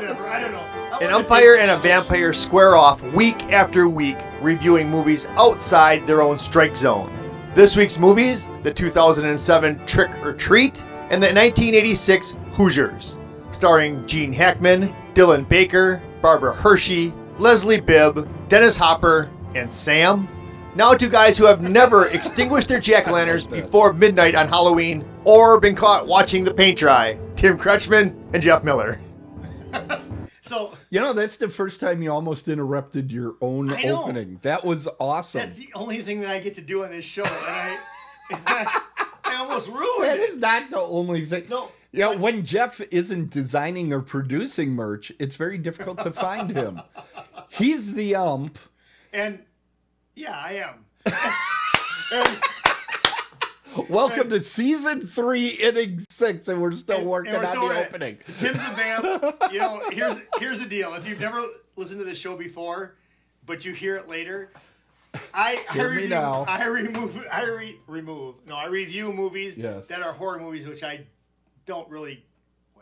whatever. I don't know. An umpire and a vampire square off week after week, reviewing movies outside their own strike zone. This week's movies, the 2007 Trick or Treat and the 1986 Hoosiers, starring Gene Hackman, Dylan Baker, Barbara Hershey, Leslie Bibb, Dennis Hopper, and Sam. Now two guys who have never extinguished their jack-o'-lanterns before midnight on Halloween or been caught watching the paint dry. Tim Kretschmann and Jeff Miller. So, that's the first time you almost interrupted your own opening. That was awesome. That's the only thing that I get to do on this show, and I almost ruined That it. is not the only thing. No. Yeah, when Jeff isn't designing or producing merch, it's very difficult to find him. He's the ump. And, yeah, I am. Welcome to season 3, inning 6, and we're still working on the opening. Tim's a vamp. Here's the deal. If you've never listened to the show before, but you hear it later, I review movies that are horror movies, which I don't really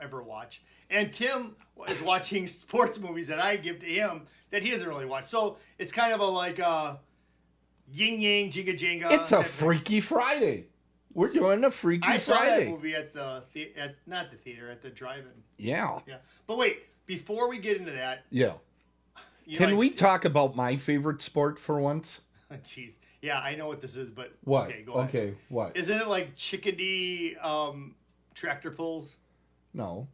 ever watch. And Tim is watching sports movies that I give to him that he doesn't really watch. So it's kind of a yin yang, jinga jinga. It's a Freaky Friday. We're doing a Freaky Friday. I saw that movie at the not the theater, at the drive-in. Yeah. Yeah. But wait, before we get into that. Yeah. Can we talk about my favorite sport for once? Jeez. Yeah, I know what this is, but what? Okay, go ahead. Okay, what? Isn't it like chickadee tractor pulls? No.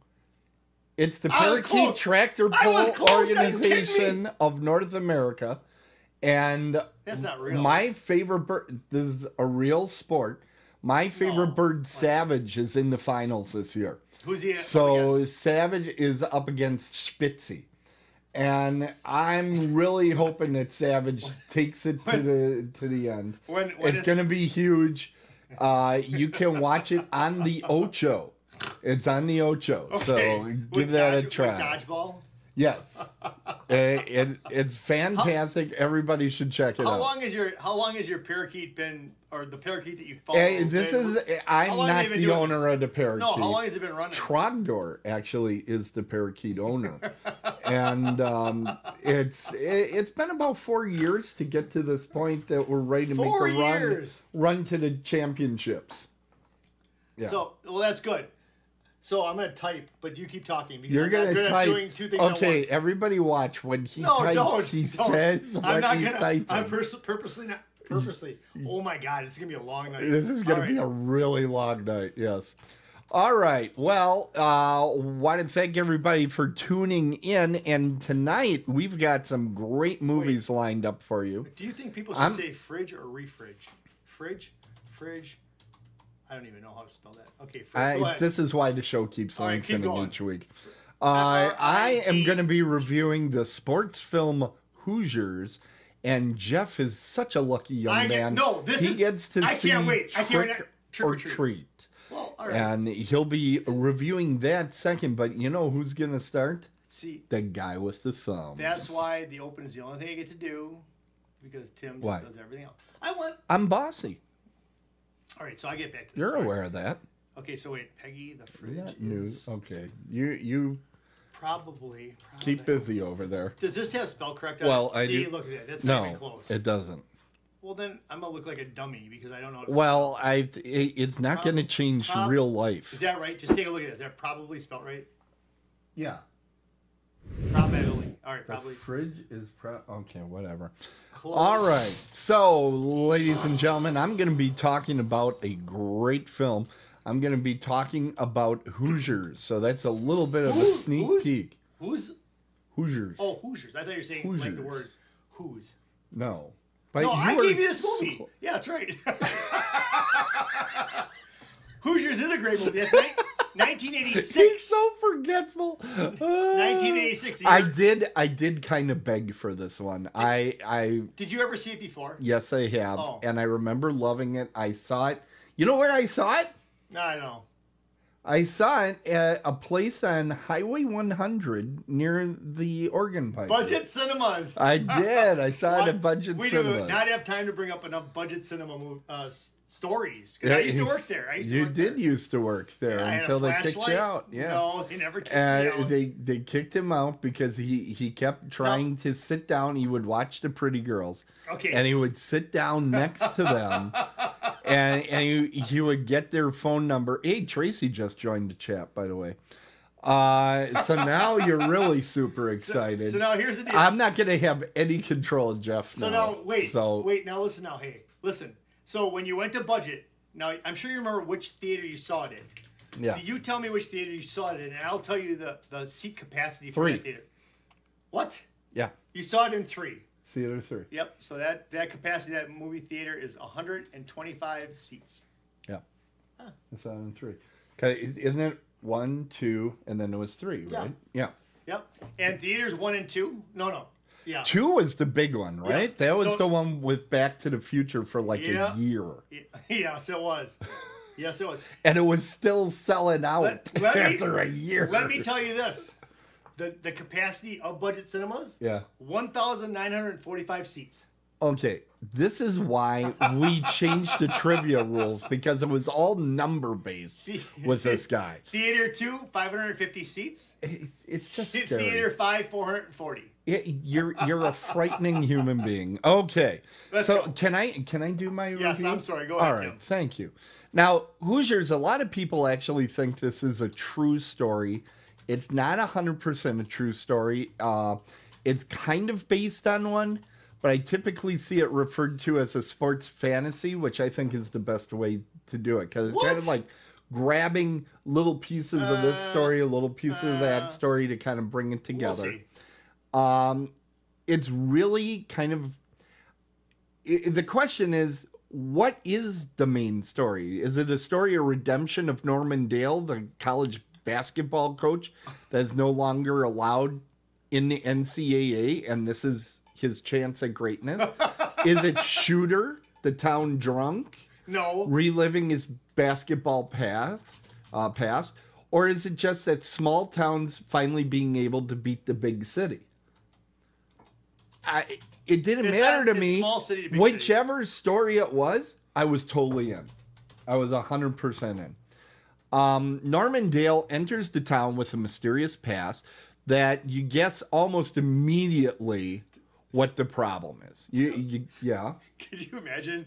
It's the Parakeet Tractor Pull Organization of North America. And that's not real. My favorite bird, this is a real sport. My favorite bird, Savage, is in the finals this year. Who's he? So Savage is up against Spitzy. And I'm really hoping that Savage takes it to the end. It's going to be huge. You can watch it on the Ocho. It's on the Ocho. Okay. So give that a try. Dodgeball? Yes. It's fantastic. Everybody should check it out. How long has your parakeet been, or the parakeet that you follow? I'm not the owner of the parakeet. No, how long has it been running? Trogdor actually is the parakeet owner. And it's been about 4 years to get to this point that we're ready to make a run to the championships. Yeah. So, that's good. So I'm going to type, but you keep talking. Because You're going to type. Doing two things okay, at once. Everybody watch. When he types, he says what he's typing. I'm purposely not. Purposely. Oh my God, it's going to be a long night. This is going to be a really long night, yes. All right. Well, want to thank everybody for tuning in. And tonight, we've got some great movies lined up for you. Do you think people should say fridge or refridge? Fridge? I don't even know how to spell that. Okay, fridge. This is why the show keeps lengthening each week. I am going to be reviewing the sports film Hoosiers. And Jeff is such a lucky young man. He gets to see Trick or Treat. Well, all right. And he'll be reviewing that second, but you know who's going to start? See, the guy with the thumbs. That's why the open is the only thing I get to do, because Tim does everything else. I'm bossy. All right, so I get back to this. You're aware of that. Okay, so wait, Peggy the fridge that news. Okay, you probably keep busy over there. Does this have spell correct on it? Well, I do. Look at that. That's not even close. It doesn't. Well, then I'm gonna look like a dummy because I don't know. Well, it's not going to change real life. Is that right? Just take a look at it. Is that probably spelled right? Yeah. Probably. All right, probably. The fridge is okay, whatever. Close. All right. So, ladies and gentlemen, I'm going to be talking about a great film. I'm going to be talking about Hoosiers. So that's a little bit of a sneak peek. Hoosiers. Oh, Hoosiers. I thought you were saying like the word who's. No. No, I gave you this movie. Yeah, that's right. Hoosiers is a great movie. That's 1986. He's so forgetful. 1986. I did kind of beg for this one. Did you ever see it before? Yes, I have. And I remember loving it. I saw it. You know where I saw it? I know. I saw it at a place on Highway 100 near the organ pipe. Budget Cinemas. I did. I saw it at Budget Cinemas. We do not have time to bring up enough Budget Cinema stories. I used to work there. You did used to work there until they kicked you out. Yeah. No, they never kicked me out. They kicked him out because he kept trying to sit down. He would watch the pretty girls. Okay. And he would sit down next to them. And he would get their phone number. Hey, Tracy just joined the chat, by the way. So now you're really super excited. So now here's the deal. I'm not going to have any control of Jeff now. So now, wait, now listen now. Hey, listen. So when you went to Budget, now I'm sure you remember which theater you saw it in. Yeah. So you tell me which theater you saw it in, and I'll tell you the seat capacity for that theater. What? Yeah. You saw it in 3. Theater 3. Yep. So that capacity of that movie theater is 125 seats. Yeah. Huh. I saw it in 3. Okay, isn't it 1, 2, and then it was 3, right? Yeah. Yep. And theaters 1 and 2? No. Yeah. 2 was the big one, right? Yes. That was the one with Back to the Future for like a year. Yes, it was. Yes, it was. And it was still selling out after a year. Let me tell you this. The capacity of Budget Cinemas? 1,945 seats. Okay, this is why we changed the trivia rules, because it was all number based with this guy. Theater 2, 550 seats. It's just scary. Theater 5, 440. You're a frightening human being. Okay, can I do my review? Yes, I'm sorry. Go ahead, all right, Tim. Thank you. Now, Hoosiers, a lot of people actually think this is a true story. It's not 100% a true story. It's kind of based on one, but I typically see it referred to as a sports fantasy, which I think is the best way to do it, because it's kind of like grabbing little pieces of this story, a little piece of that story to kind of bring it together. We'll see. It's really kind of... the question is, what is the main story? Is it a story of redemption of Norman Dale, the college basketball coach that is no longer allowed in the NCAA, and this is his chance at greatness? Is it Shooter, the town drunk? No. Reliving his basketball past? Or is it just that small towns finally being able to beat the big city? It didn't matter to me. Whichever story it was, I was totally in. I was 100% in. Norman Dale enters the town with a mysterious past that you guess almost immediately what the problem is. Yeah. Could you imagine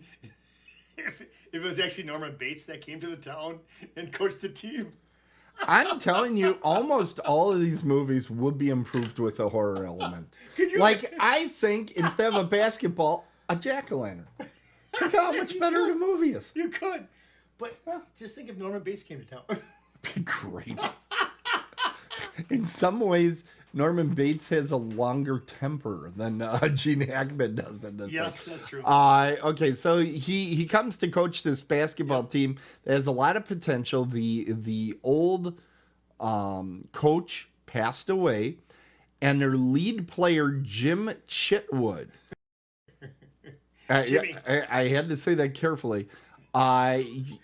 if it was actually Norman Bates that came to the town and coached the team? I'm telling you, almost all of these movies would be improved with a horror element. I think instead of a basketball, a jack-o'-lantern. Think how much better the movie is. You could. But just think if Norman Bates came to town. Be great. In some ways, Norman Bates has a longer temper than Gene Hackman does in this. Yes, that's true. Okay, so he comes to coach this basketball team that has a lot of potential. The old coach passed away, and their lead player, Jim Chitwood. I had to say that carefully.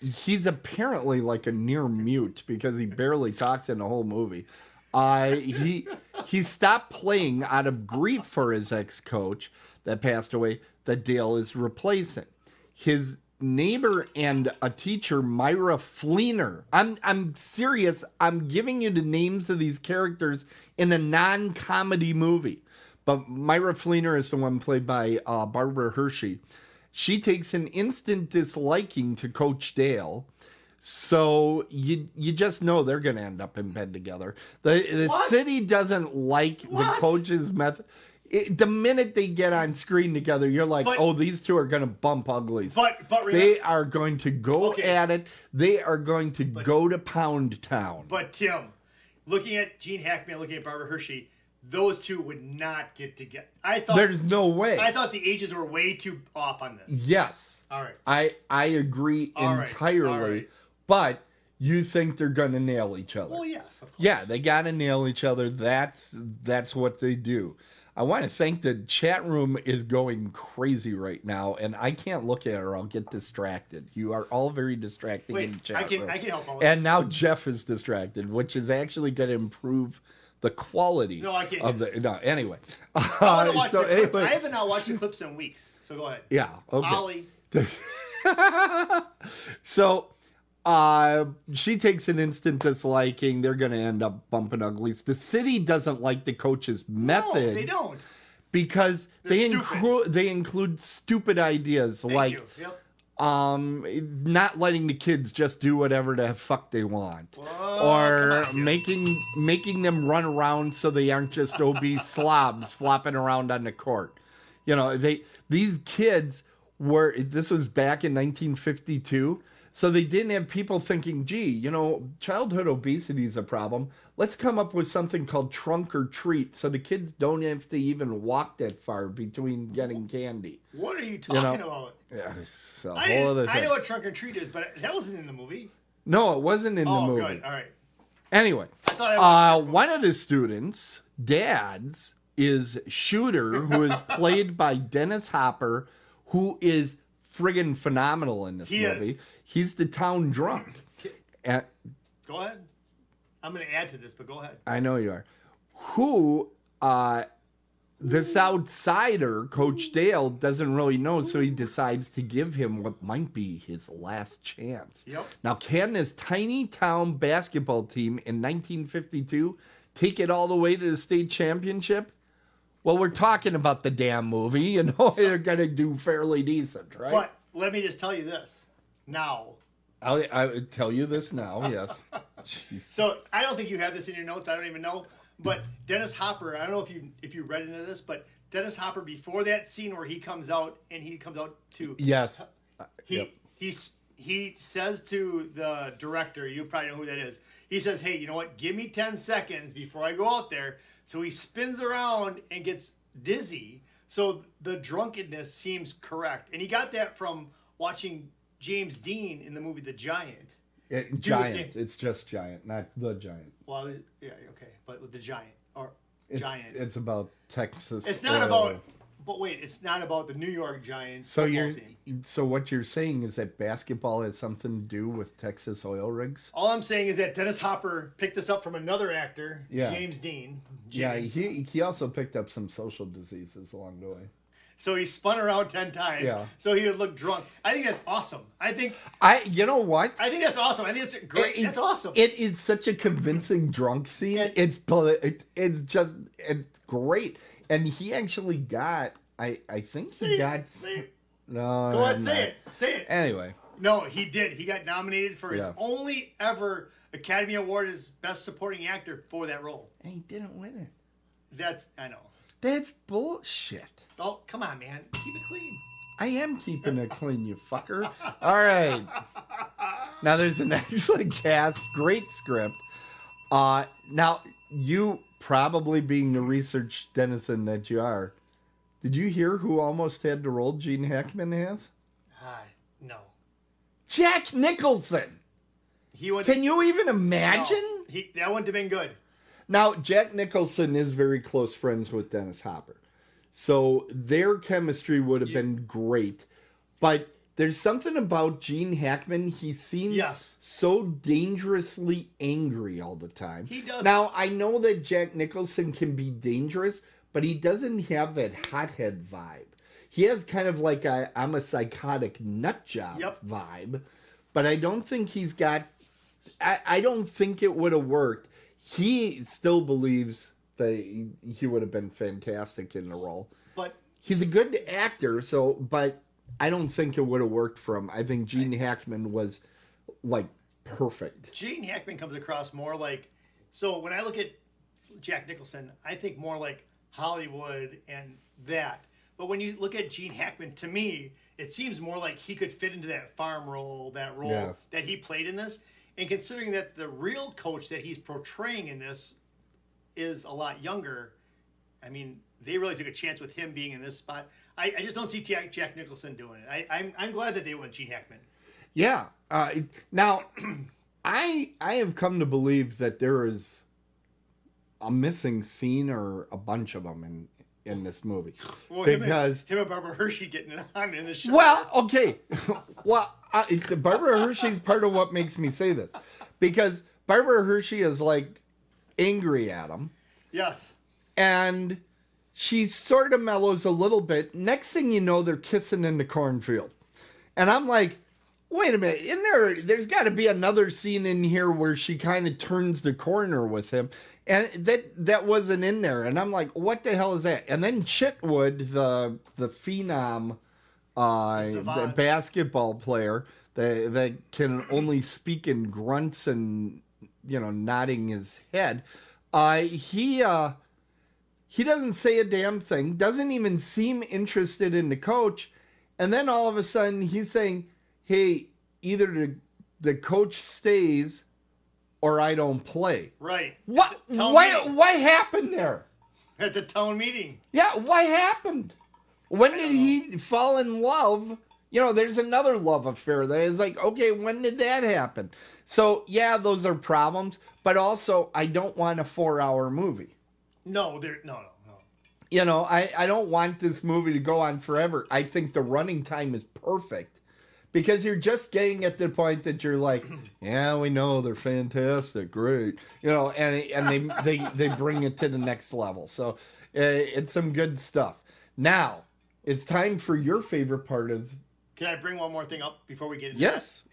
He's apparently like a near mute because he barely talks in the whole movie. He stopped playing out of grief for his ex-coach that passed away that Dale is replacing. His neighbor and a teacher, Myra Fleener. I'm serious. I'm giving you the names of these characters in a non-comedy movie. But Myra Fleener is the one played by Barbara Hershey. She takes an instant disliking to Coach Dale. So you just know they're going to end up in bed together. The city doesn't like the coach's method. The minute they get on screen together, you're like, these two are going to bump uglies. But they are going to go at it. They are going to go to Pound Town. But Tim, looking at Gene Hackman, looking at Barbara Hershey, those two would not get together. There's no way. I thought the ages were way too off on this. Yes. All right. I agree entirely. All right. But you think they're going to nail each other. Well, yes. Of course. Yeah, they got to nail each other. That's what they do. I want to thank the chat room is going crazy right now, and I can't look at it or I'll get distracted. You are all very distracting in the chat room. I can help out. And now Jeff is distracted, which is actually going to improve the quality of the. No, anyway. I haven't now watched the clips in weeks, so go ahead. Yeah, okay. Ollie. So she takes an instant disliking. They're going to end up bumping uglies. The city doesn't like the coach's methods. No, they don't. Because they include stupid ideas not letting the kids just do whatever the fuck they want. Or making them run around so they aren't just obese slobs flopping around on the court. You know, these kids this was back in 1952. So they didn't have people thinking, gee, you know, childhood obesity is a problem. Let's come up with something called trunk or treat so the kids don't have to even walk that far between getting candy. What are you talking about? Yeah, it's a whole other thing. I know what trunk or treat is, but that wasn't in the movie. No, it wasn't in the movie. Oh, good. All right. Anyway, one of the students' dads is Shooter, who is played by Dennis Hopper, who is friggin' phenomenal in this movie. He's the town drunk. Go ahead. I'm going to add to this, but go ahead. I know you are. Who this outsider, Coach Dale, doesn't really know, so he decides to give him what might be his last chance. Yep. Now, can this tiny town basketball team in 1952 take it all the way to the state championship? Well, we're talking about the damn movie. You know, they're going to do fairly decent, right? But let me just tell you this. Now. I'll tell you this now, yes. So, I don't think you have this in your notes. I don't even know. But Dennis Hopper, I don't know if you read into this, but Dennis Hopper, before that scene where he comes out to... Yes. He says to the director, you probably know who that is, he says, hey, you know what? Give me 10 seconds before I go out there. So he spins around and gets dizzy. So the drunkenness seems correct. And he got that from watching James Dean in the movie The Giant. Giant. It's just Giant, not The Giant. Well, yeah, okay. But with The Giant. Giant. It's about Texas. It's not about... But wait, it's not about the New York Giants. So what you're saying is that basketball has something to do with Texas oil rigs? All I'm saying is that Dennis Hopper picked this up from another actor, James Dean. Yeah, he also picked up some social diseases along the way. So he spun around 10 times. Yeah. So he would look drunk. I think that's awesome. You know what? I think that's awesome. I think it's great. That's awesome. It is such a convincing drunk scene. It's great. And he actually got, I think he got... No. Go ahead, say it. Anyway. No, he did. He got nominated for his only ever Academy Award as Best Supporting Actor for that role. And he didn't win it. I know. That's bullshit. Oh, come on, man. Keep it clean. I am keeping it clean, you fucker. All right. Now, there's an excellent cast. Great script. Now, you... Probably being the research denizen that you are, did you hear who almost had the role Gene Hackman has? No. Jack Nicholson. Can you even imagine? No, that wouldn't have been good. Now, Jack Nicholson is very close friends with Dennis Hopper. So their chemistry would have been great. But there's something about Gene Hackman. He seems so dangerously angry all the time. He does. Now, I know that Jack Nicholson can be dangerous, but he doesn't have that hothead vibe. He has kind of like I'm a psychotic nut job vibe, but I don't think he's got... I don't think it would have worked. He still believes that he would have been fantastic in the role. But he's a good actor, but... I don't think it would have worked for him. I think Gene Hackman was, like, perfect. Gene Hackman comes across more like... So when I look at Jack Nicholson, I think more like Hollywood and that. But when you look at Gene Hackman, to me, it seems more like he could fit into that farm role, that he played in this. And considering that the real coach that he's portraying in this is a lot younger, I mean, they really took a chance with him being in this spot. I just don't see Jack Nicholson doing it. I'm glad that they went Gene Hackman. Yeah. Now, I have come to believe that there is a missing scene or a bunch of them in this movie. Well, because him and Barbara Hershey getting it on in the show. Well, okay. Barbara Hershey's part of what makes me say this. Because Barbara Hershey is like angry at him. Yes. And she sort of mellows a little bit. Next thing you know, they're kissing in the cornfield. And I'm like, wait a minute, there's got to be another scene in here where she kind of turns the corner with him. And that wasn't in there. And I'm like, what the hell is that? And then Chitwood, the phenom, the basketball player that can only speak in grunts and, nodding his head, he doesn't say a damn thing, doesn't even seem interested in the coach. And then all of a sudden he's saying, hey, either the coach stays or I don't play. Right. What happened there? At the town meeting. Yeah, what happened? When did he fall in love? There's another love affair that is like, okay, when did that happen? So, yeah, those are problems, but also I don't want a 4-hour movie. No. I don't want this movie to go on forever. I think the running time is perfect. Because you're just getting at the point that you're like, yeah, we know they're fantastic, great, and they bring it to the next level. So it's some good stuff. Now it's time for your favorite part of. Can I bring one more thing up before we get into Yes.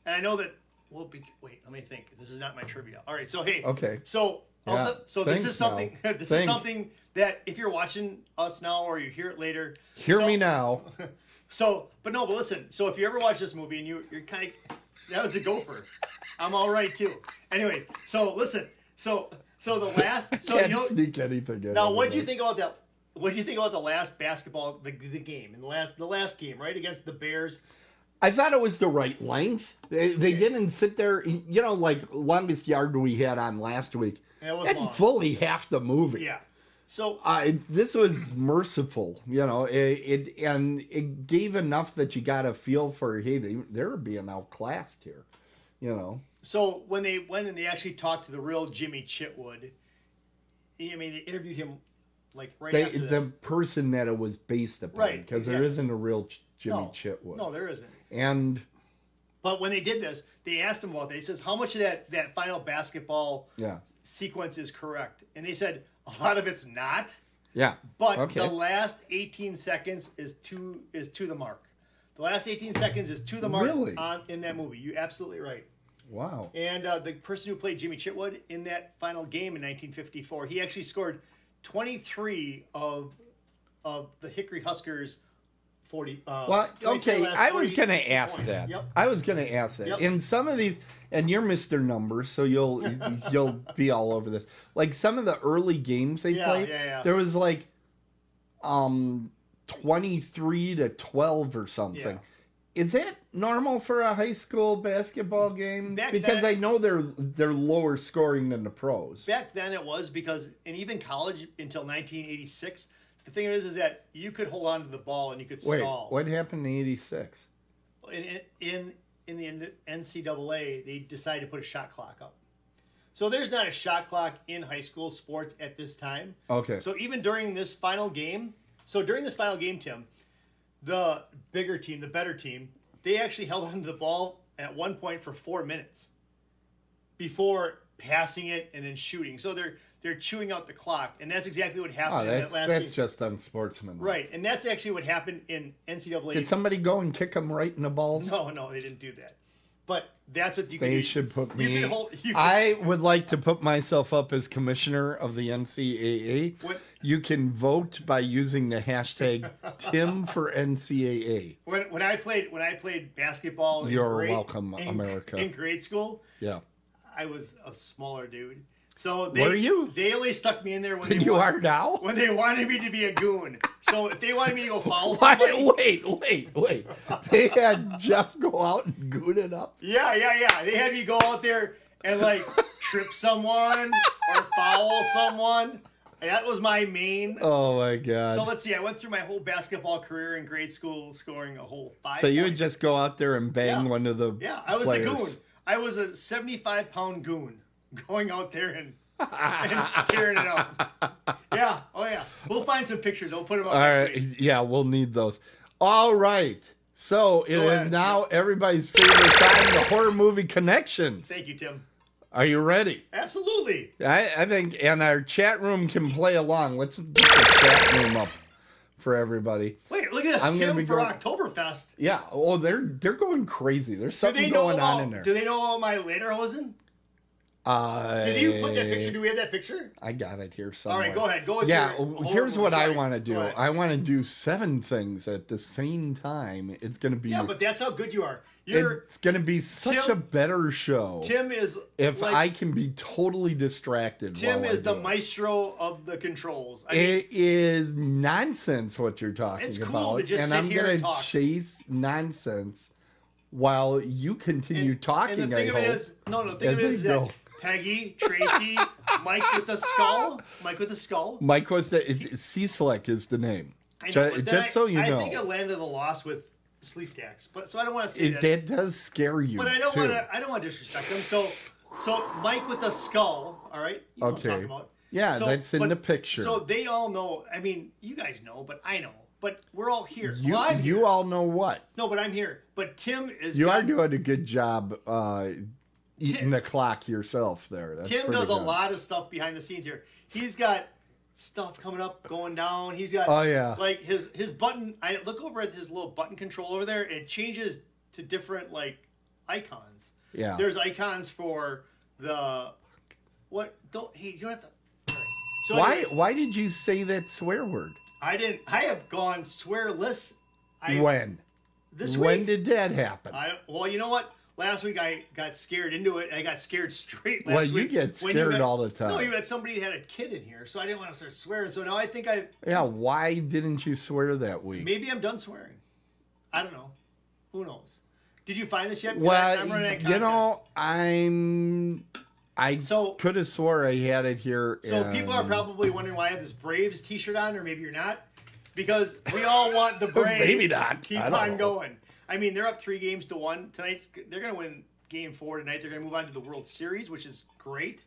And I know that wait, let me think. This is not my trivia. All right, so hey. Okay. So this is something. This is something that if you're watching us now or you hear it later. Hear me now. But listen. So if you ever watch this movie and you're kind of, that was the gopher. I'm all right too. Anyways, so listen. So the last. So Can't sneak anything in. Now, what do you think about that? What do you think about the last basketball, the game, and the last game, right, against the Bears? I thought it was the right length. They didn't sit there, like longest yard we had on last week. That's long. Fully half the movie. Yeah. So this was merciful, it gave enough that you got a feel for, hey, they're being outclassed here, So when they went and they actually talked to the real Jimmy Chitwood, they interviewed him like after this. The person that it was based upon, right? Because there isn't a real Jimmy Chitwood. No, there isn't. But when they did this, they asked him about it. He says, how much of that final basketball sequence is correct? And they said, a lot of it's not. Yeah. But the last 18 seconds is to the mark. The last 18 seconds is to the mark in that movie. You're absolutely right. Wow. And the person who played Jimmy Chitwood in that final game in 1954, he actually scored 23 of the Hickory Huskers 40. Well, okay, I was going to ask that. Yep. I was going to ask that. Yep. In some of these, and you're Mr. Numbers, so you'll be all over this. Like some of the early games they played, there was like 23 to 12 or something. Yeah. Is that normal for a high school basketball game? Because I know they're lower scoring than the pros. Back then it was because, and even college until 1986. The thing is that you could hold on to the ball and you could stall. What happened in '86? In the NCAA, they decided to put a shot clock up. So there's not a shot clock in high school sports at this time. Okay. So even during this final game, Tim, the bigger team, the better team, they actually held on to the ball at one point for 4 minutes before passing it and then shooting. So they're chewing out the clock, and that's exactly what happened in that last That's game. just unsportsmanlike. Right, and that's actually what happened in NCAA. Did somebody go and kick them right in the balls? No, they didn't do that. But that's what you can do. They should put me... I would like to put myself up as commissioner of the NCAA. What? You can vote by using the hashtag #TimForNCAA. When I played basketball... You're welcome, America. In grade school, yeah, I was a smaller dude. So were you? They only stuck me in there when are now? When they wanted me to be a goon. So if they wanted me to go foul somebody... Wait. They had Jeff go out and goon it up? Yeah. They had me go out there and trip someone or foul someone. That was my main... Oh, my God. So let's see. I went through my whole basketball career in grade school scoring a whole 5 So you would just go out there and bang one of the I was players. the goon. I was a 75-pound goon going out there and and tearing it up. Yeah. Oh, yeah. We'll find some pictures. We'll put them up All next right. week. Yeah, we'll need those. All right. So it is now everybody's favorite time, the horror movie connections. Thank you, Tim. Are you ready? Absolutely. I think, and our chat room can play along. Let's get the chat room up for everybody. Wait, look at this, Tim, for Oktoberfest. Yeah. Oh, they're going crazy. There's something going on in there. Do they know all my lederhosen? Did you put that picture? Do we have that picture? I got it here somewhere. All right, go ahead. Go with here's what I want to do. I want to do 7 things at the same time. It's going to be... Yeah, but that's how good you are. It's going to be such a better show. Tim is... If I can be totally distracted Tim is the maestro of the controls. It is nonsense what you're talking about. It's cool to just sit here and talk. I'm going to chase nonsense while you continue talking, and the thing of it is, the thing of it is that Peggy, Tracy, Mike with the skull. Mike with the C-Slick is the name. I know, just so you know. I think I landed the loss with Sleeve Stacks, but so I don't want to say that. That does scare you. But I don't want to disrespect them. So Mike with the skull. All right. You know what I'm talking about. Yeah, that's in the picture. So they all know. I mean, you guys know, but I know. But we're all here. You all know what? No, but I'm here. But Tim is. You are doing a good job. Eating the clock yourself there. Tim does a lot of stuff behind the scenes here. He's got stuff coming up, going down. He's got like his button. I look over at his little button control over there, and it changes to different like icons. Yeah. There's icons for the what? You don't have to. Right. So why did you say that swear word? I didn't. I have gone swearless. When? This week. When did that happen? Well, you know what? Last week I got scared into it. I got scared straight last week. Well, you get scared all the time. No, you had somebody that had a kid in here, so I didn't want to start swearing. So now I think Yeah, why didn't you swear that week? Maybe I'm done swearing. I don't know. Who knows? Did you find this yet? Well, I could have swore I had it here. So people are probably wondering why I have this Braves t-shirt on, or maybe you're not. Because we all want the Braves maybe not. to keep on going. I mean, they're up 3-1 tonight. They're going to win Game 4 tonight. They're going to move on to the World Series, which is great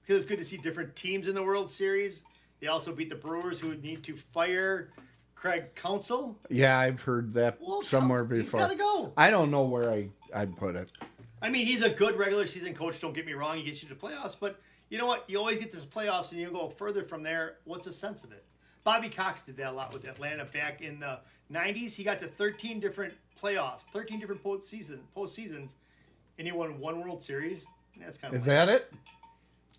because it's good to see different teams in the World Series. They also beat the Brewers, who need to fire Craig Counsell. Yeah, I've heard that somewhere before. He's got to go. I don't know where I'd put it. I mean, he's a good regular season coach. Don't get me wrong. He gets you to playoffs. But you know what? You always get to the playoffs and you go further from there. What's the sense of it? Bobby Cox did that a lot with Atlanta back in the 90s. He got to 13 different playoffs, 13 different postseasons, and he won 1 World Series. That's kind of Is that it?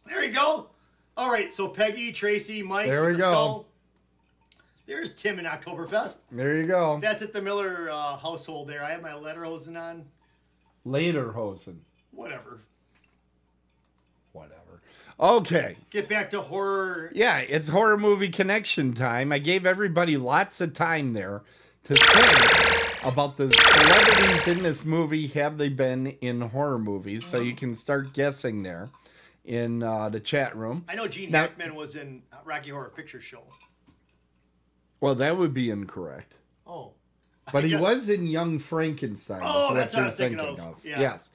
There you go. All right, so Peggy, Tracy, Mike. There we go. Skull. There's Tim in Oktoberfest. There you go. That's at the Miller household there. I have my lederhosen on. Lederhosen. Whatever. Okay. Get back to horror. Yeah, it's horror movie connection time. I gave everybody lots of time there to think about the celebrities in this movie. Have they been in horror movies? So you can start guessing there in the chat room. I know Gene Hackman was in Rocky Horror Picture Show. Well, that would be incorrect. Oh. But he was in Young Frankenstein. Oh, that's what I was thinking of. Yeah. Yes.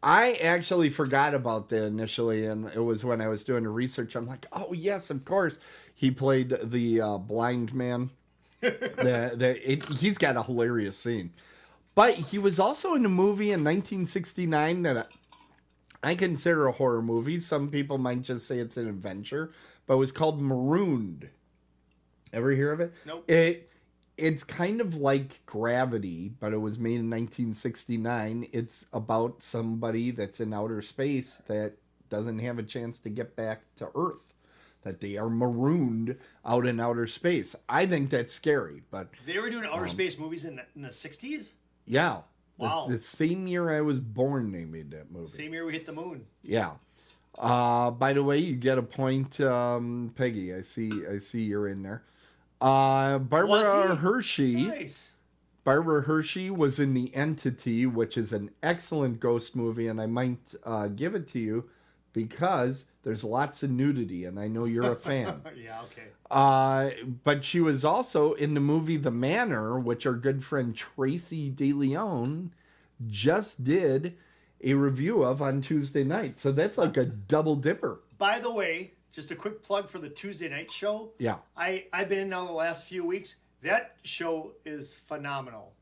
I actually forgot about that initially, and it was when I was doing the research. I'm like, oh, yes, of course. He played the blind man. He's got a hilarious scene. But he was also in a movie in 1969 that I consider a horror movie. Some people might just say it's an adventure, but it was called Marooned. Ever hear of it? Nope. It's kind of like Gravity, but it was made in 1969. It's about somebody that's in outer space that doesn't have a chance to get back to Earth, that they are marooned out in outer space. I think that's scary, but... They were doing outer space movies in the 60s? Yeah. Wow. The same year I was born, they made that movie. Same year we hit the moon. Yeah. By the way, you get a point, Peggy. I see you're in there. Barbara Hershey. Nice. Barbara Hershey was in The Entity, which is an excellent ghost movie, and I might give it to you because there's lots of nudity, and I know you're a fan. Yeah, okay. But she was also in the movie The Manor, which our good friend Tracy DeLeon just did a review of on Tuesday night. So that's like a double dipper. By the way, just a quick plug for the Tuesday night show. Yeah. I've been in now the last few weeks. That show is phenomenal.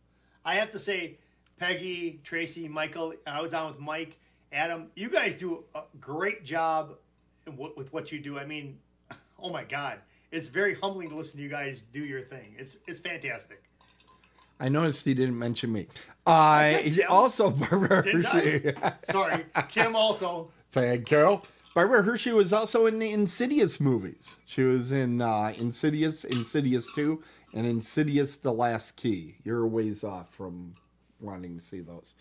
I have to say, Peggy, Tracy, Michael, I was on with Mike, Adam. You guys do a great job with what you do. I mean, oh my God. It's very humbling to listen to you guys do your thing. It's fantastic. I noticed he didn't mention me. Also, Barbara Hershey. Sorry, Tim also. Thank Carol. Barbara Hershey was also in the Insidious movies. She was in Insidious, Insidious 2, and Insidious: The Last Key. You're a ways off from wanting to see those.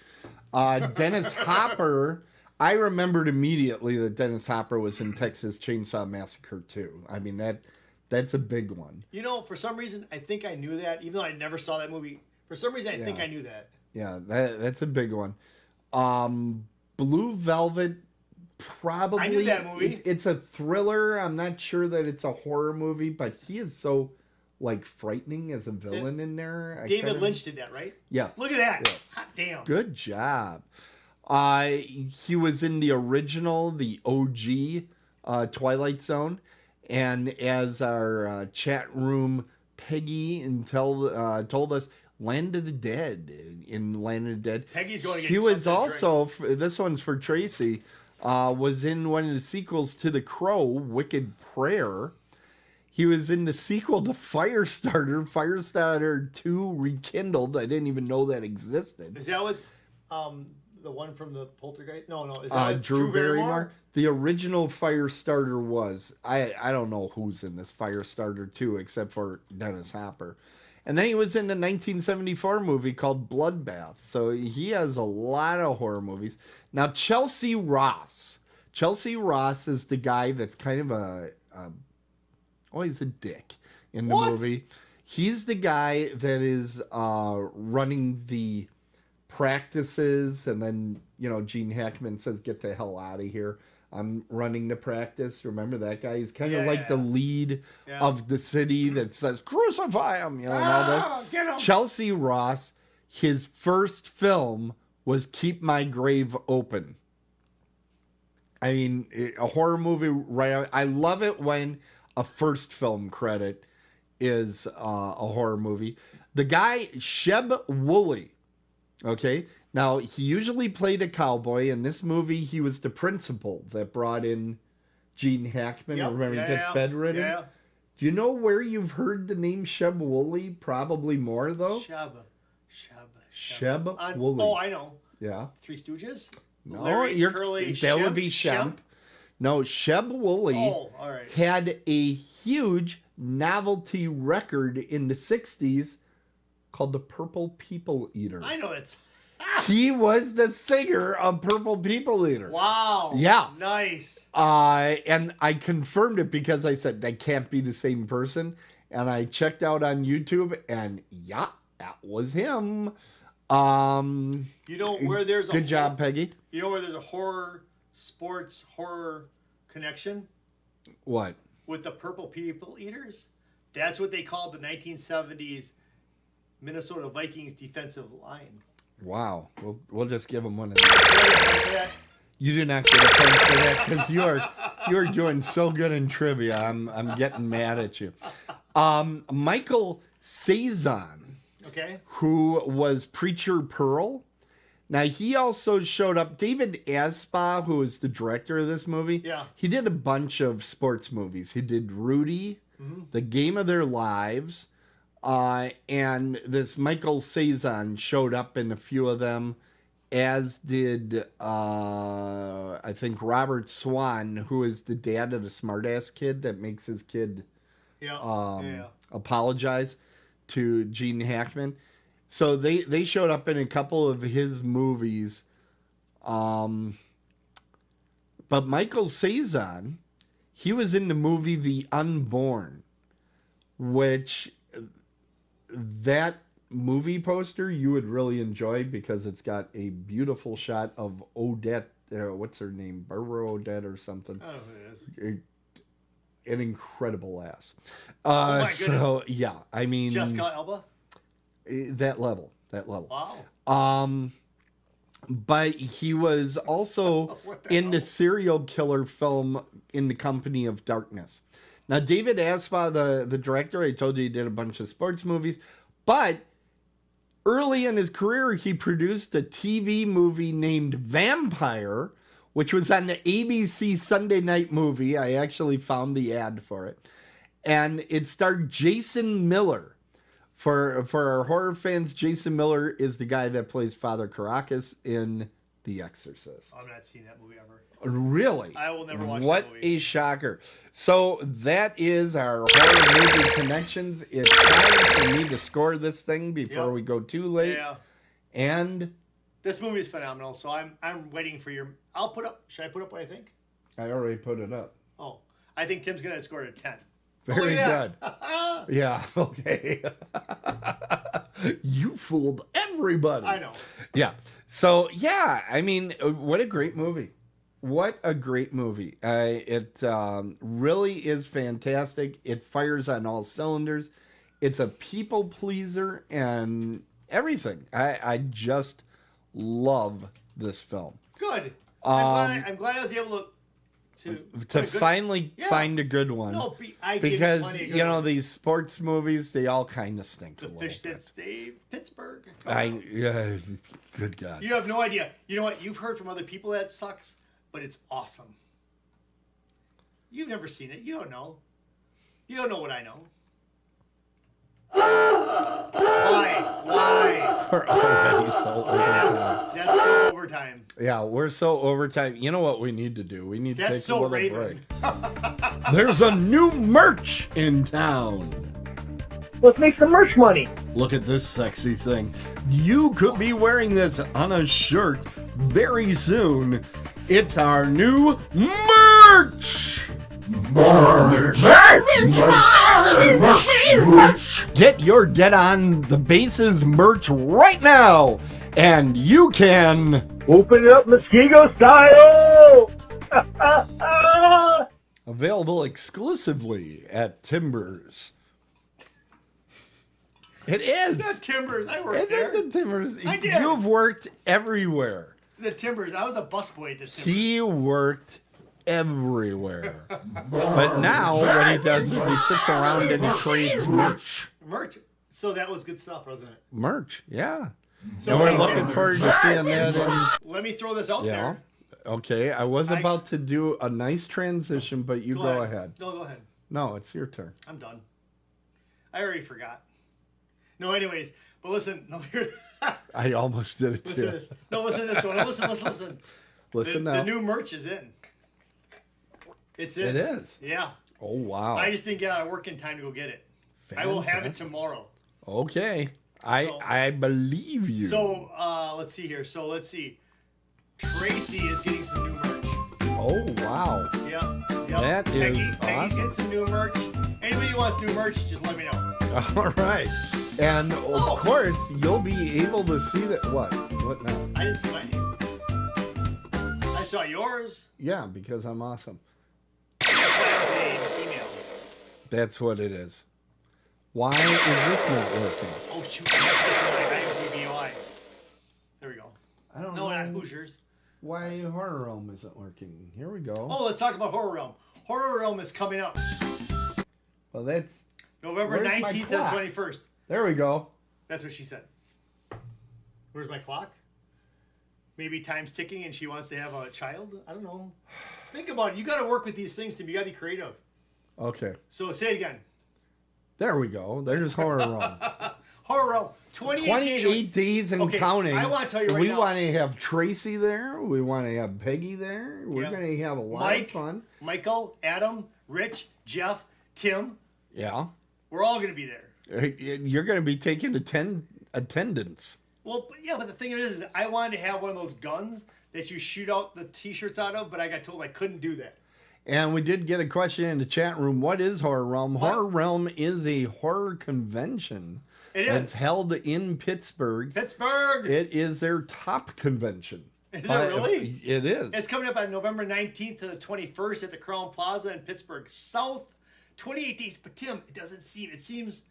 Dennis Hopper. I remembered immediately that Dennis Hopper was in Texas Chainsaw Massacre 2. I mean, that's a big one. You know, for some reason, I think I knew that, even though I never saw that movie. For some reason, I think I knew that. Yeah, that's a big one. Blue Velvet, probably. I knew that movie. It's a thriller. I'm not sure that it's a horror movie, but he is so, like, frightening as a villain in there. David Lynch did that, right? Yes. Look at that. Yes. Hot damn. Good job. He was in the original, the OG Twilight Zone. And as our chat room Peggy told us, Land of the Dead. In Land of the Dead. Peggy's going to get He was also, this one's for Tracy, was in one of the sequels to The Crow, Wicked Prayer. He was in the sequel to Firestarter 2 Rekindled. I didn't even know that existed. Is that what... the one from the Poltergeist? No. Is that Drew Barrymore? The original Firestarter was. I don't know who's in this Firestarter 2 except for Dennis Hopper. And then he was in the 1974 movie called Bloodbath. So he has a lot of horror movies. Now, Chelsea Ross. Chelsea Ross is the guy that's kind of he's a dick in the movie. He's the guy that is running the practices, and then Gene Hackman says, "Get the hell out of here. I'm running the practice." Remember that guy? He's kind of like the lead of the city that says, "Crucify him," and all this. Get him. Chelsea Ross, his first film was Keep My Grave Open. I mean, a horror movie, right? I love it when a first film credit is a horror movie. The guy, Sheb Woolley, okay? Now, he usually played a cowboy. In this movie, he was the principal that brought in Gene Hackman. Remember, he gets bedridden? Yeah. Do you know where you've heard the name Sheb Woolley? Probably more, though. Sheb Woolley. Oh, I know. Yeah. Three Stooges? No, Curly, that would be Shemp. No, Sheb Woolley had a huge novelty record in the 60s called the Purple People Eater. I know it's... He was the singer of Purple People Eater. Wow. Yeah. Nice. And I confirmed it because I said that can't be the same person. And I checked out on YouTube, and that was him. You know where there's a... Good job, Peggy. You know where there's a horror connection? What? With the Purple People Eaters? That's what they called the 1970s Minnesota Vikings defensive line. Wow. We'll just give them one of those. You do not get a point for that because you are doing so good in trivia. I'm getting mad at you. Michael Cezanne, who was Preacher Pearl. Now, he also showed up. David Aspaugh, who was the director of this movie, he did a bunch of sports movies. He did Rudy, The Game of Their Lives, and this Michael Cezanne showed up in a few of them, as did, I think, Robert Swan, who is the dad of the smartass kid that makes his kid apologize to Gene Hackman. So they showed up in a couple of his movies. But Michael Cezanne, he was in the movie The Unborn, which that movie poster you would really enjoy because it's got a beautiful shot of Odette. What's her name? Barbara Odette or something. I don't know who it is. An incredible ass. Oh my so, yeah, I mean... Jessica Alba? That level. Wow. But he was also in the serial killer film In the Company of Darkness. Now, David Aspa, the director, I told you he did a bunch of sports movies. But early in his career, he produced a TV movie named Vampire, which was on the ABC Sunday Night Movie. I actually found the ad for it. And it starred Jason Miller. For our horror fans, Jason Miller is the guy that plays Father Caracas in The Exorcist. I've not seen that movie ever. Really? I will never watch what that movie. What a shocker. So that is our horror movie connections. It's time for me to score this thing before we go too late. Yeah. And this movie is phenomenal, so I'm waiting for your... Should I put up what I think? I already put it up. Oh. I think Tim's going to score a 10. Very good. Yeah, okay. You fooled everybody. I know. Yeah. So, yeah, I mean, what a great movie. What a great movie. It really is fantastic. It fires on all cylinders. It's a people pleaser and everything. I just love this film. Good. I'm glad I was able to finally find a good one. No, because you know these sports movies, they all kind of stink. The Fish That Stayed Pittsburgh. Good God. You have no idea. You know what? You've heard from other people that sucks, but it's awesome. You've never seen it. You don't know. You don't know what I know. Why? We're already so overtime. That's so overtime. Yeah, we're so overtime. You know what we need to do? We need to take a little break. There's a new merch in town. Let's make some merch money. Look at this sexy thing. You could be wearing this on a shirt very soon. It's our new merch. Get your Dead on the Bases merch right now, and you can open it up Muskego style. Available exclusively at Timbers. It is. It's not Timbers. I worked there. It's at the Timbers. I did. You've worked everywhere. The Timbers. I was a busboy at the Timbers. He worked everywhere. But now what he does is he sits around and trades merch. Merch. So that was good stuff, wasn't it? Merch, yeah. So and we're looking forward to seeing that. Let me throw this out there. Okay, I was about to do a nice transition, but you go ahead. No, go ahead. No, it's your turn. I'm done. I already forgot. No, anyways, but listen. No, here. I almost did it too. Listen to this one. Listen. Listen now. The new merch is in. It's in. It is? Yeah. Oh, wow. I just didn't get out of work in time to go get it. Fantastic. I will have it tomorrow. Okay. I believe you. So, let's see here. Tracy is getting some new merch. Oh, wow. Yep. That is awesome. Peggy's getting some new merch. Anybody who wants new merch, just let me know. All right. And, of course, you'll be able to see that. What? What now? I didn't see my name. I saw yours. Yeah, because I'm awesome. Email. That's what it is. Why is this not working? Oh, shoot. I have DBOI. There we go. I don't know. No, not Hoosiers. Why Horror Realm isn't working. Here we go. Oh, let's talk about Horror Realm. Horror Realm is coming up. Well, that's... November 19th to 21st. There we go. That's what she said. Where's my clock? Maybe time's ticking and she wants to have a child? I don't know. Think about it. You got to work with these things, Tim. You got to be creative. Okay. So say it again. There we go. There's Horror Realm. Horror Realm. 28 days and counting. I want to tell you right now. We want to have Tracy there. We want to have Peggy there. We're going to have a lot of fun. Michael, Adam, Rich, Jeff, Tim. Yeah. We're all going to be there. You're going to be taking attendance. Well, yeah, but the thing is, I wanted to have one of those guns that you shoot out the T-shirts out of, but I got told I couldn't do that. And we did get a question in the chat room. What is Horror Realm? What? Horror Realm is a horror convention. It is. It's held in Pittsburgh. It is their top convention. Is it really? It is. It's coming up on November 19th to the 21st at the Crown Plaza in Pittsburgh South. 28 days. But Tim, it seems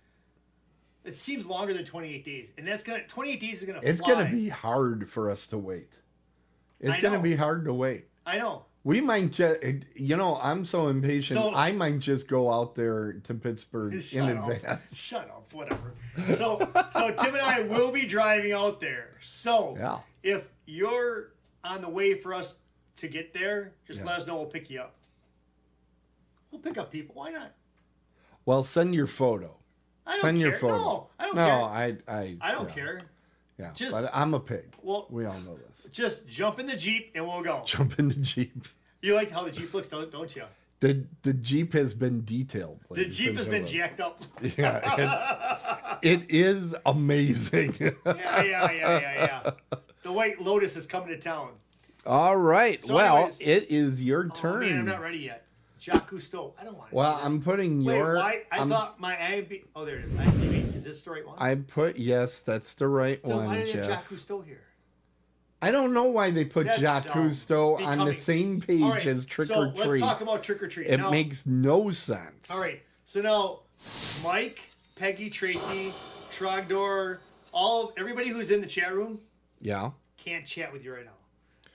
It seems longer than 28 days, and 28 days is gonna. It's fly. gonna be hard for us to wait. It's gonna be hard to wait. I know. We might just, I'm so impatient. I might just go out there to Pittsburgh in advance. Shut up, whatever. So Tim and I will be driving out there. So if you're on the way for us to get there, just let us know. We'll pick you up. We'll pick up people. Why not? Well, send your photo. Send your photo. No, I don't care. I don't care. Yeah, but I'm a pig. Well, we all know this. Just jump in the Jeep and we'll go. Jump in the Jeep. You like how the Jeep looks, don't you? The Jeep has been detailed. The Jeep has been jacked up. Yeah, it is amazing. Yeah. The White Lotus is coming to town. All right. So anyways, it is your turn. Man, I'm not ready yet. Jacques Cousteau. I don't want to. Well, I'm putting your. Wait, I thought my IMDb. Oh, there it is. IMDb. Is this the right one? Yes, that's the right one. Why do they Jeff. have Jacques Cousteau here? I don't know why they put Jacques Cousteau on the same page as Trick or Treat. So let's talk about Trick or Treat. It makes no sense. All right. So now, Mike, Peggy, Tracy, Trogdor, everybody who's in the chat room. Yeah. Can't chat with you right now.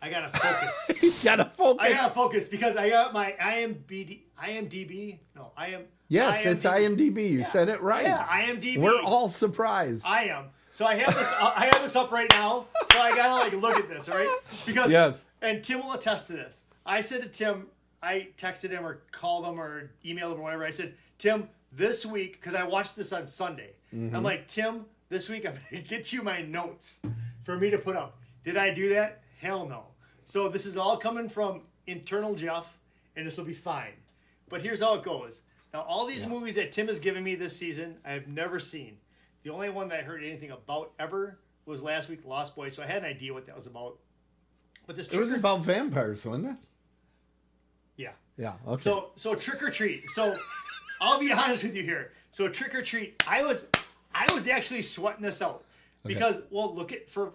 I gotta focus. He's gotta focus. I gotta focus because I got my IMDb. No, I am. Yes, IMDb. It's IMDb. You said it right. Yeah, IMDb. We're all surprised. I am. So I have this up right now. So I gotta look at this, all right? Because and Tim will attest to this. I said to Tim, I texted him or called him or emailed him or whatever. I said, Tim, this week, because I watched this on Sunday. I'm like, Tim, this week I'm gonna get you my notes for me to put up. Did I do that? Hell no. So this is all coming from internal Jeff, and this will be fine. But here's how it goes. Now, all these movies that Tim has given me this season, I have never seen. The only one that I heard anything about ever was last week, Lost Boys. So I had an idea what that was about. But it was about vampires, wasn't it? Yeah. Yeah. Okay. So Trick or Treat. So I'll be honest with you here. So Trick or Treat, I was actually sweating this out. Because,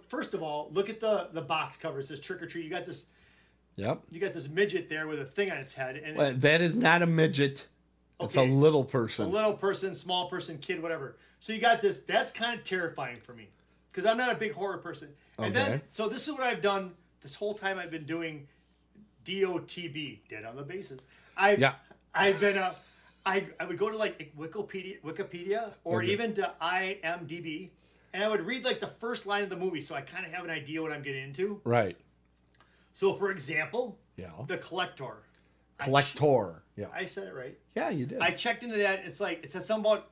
first of all, look at the box cover. It says Trick or Treat. You got this. Yep. You got this midget there with a thing on its head, and that is not a midget. Okay. It's a little person. A little person, small person, kid, whatever. So you got this. That's kind of terrifying for me, because I'm not a big horror person. And then, so this is what I've done this whole time. I've been doing DOTB, dead on the basis. I've been I would go to Wikipedia or even to IMDb. And I would read the first line of the movie, so I kind of have an idea what I'm getting into. Right. So, for example, The Collector. Yeah. I said it right. Yeah, you did. I checked into that. It said something about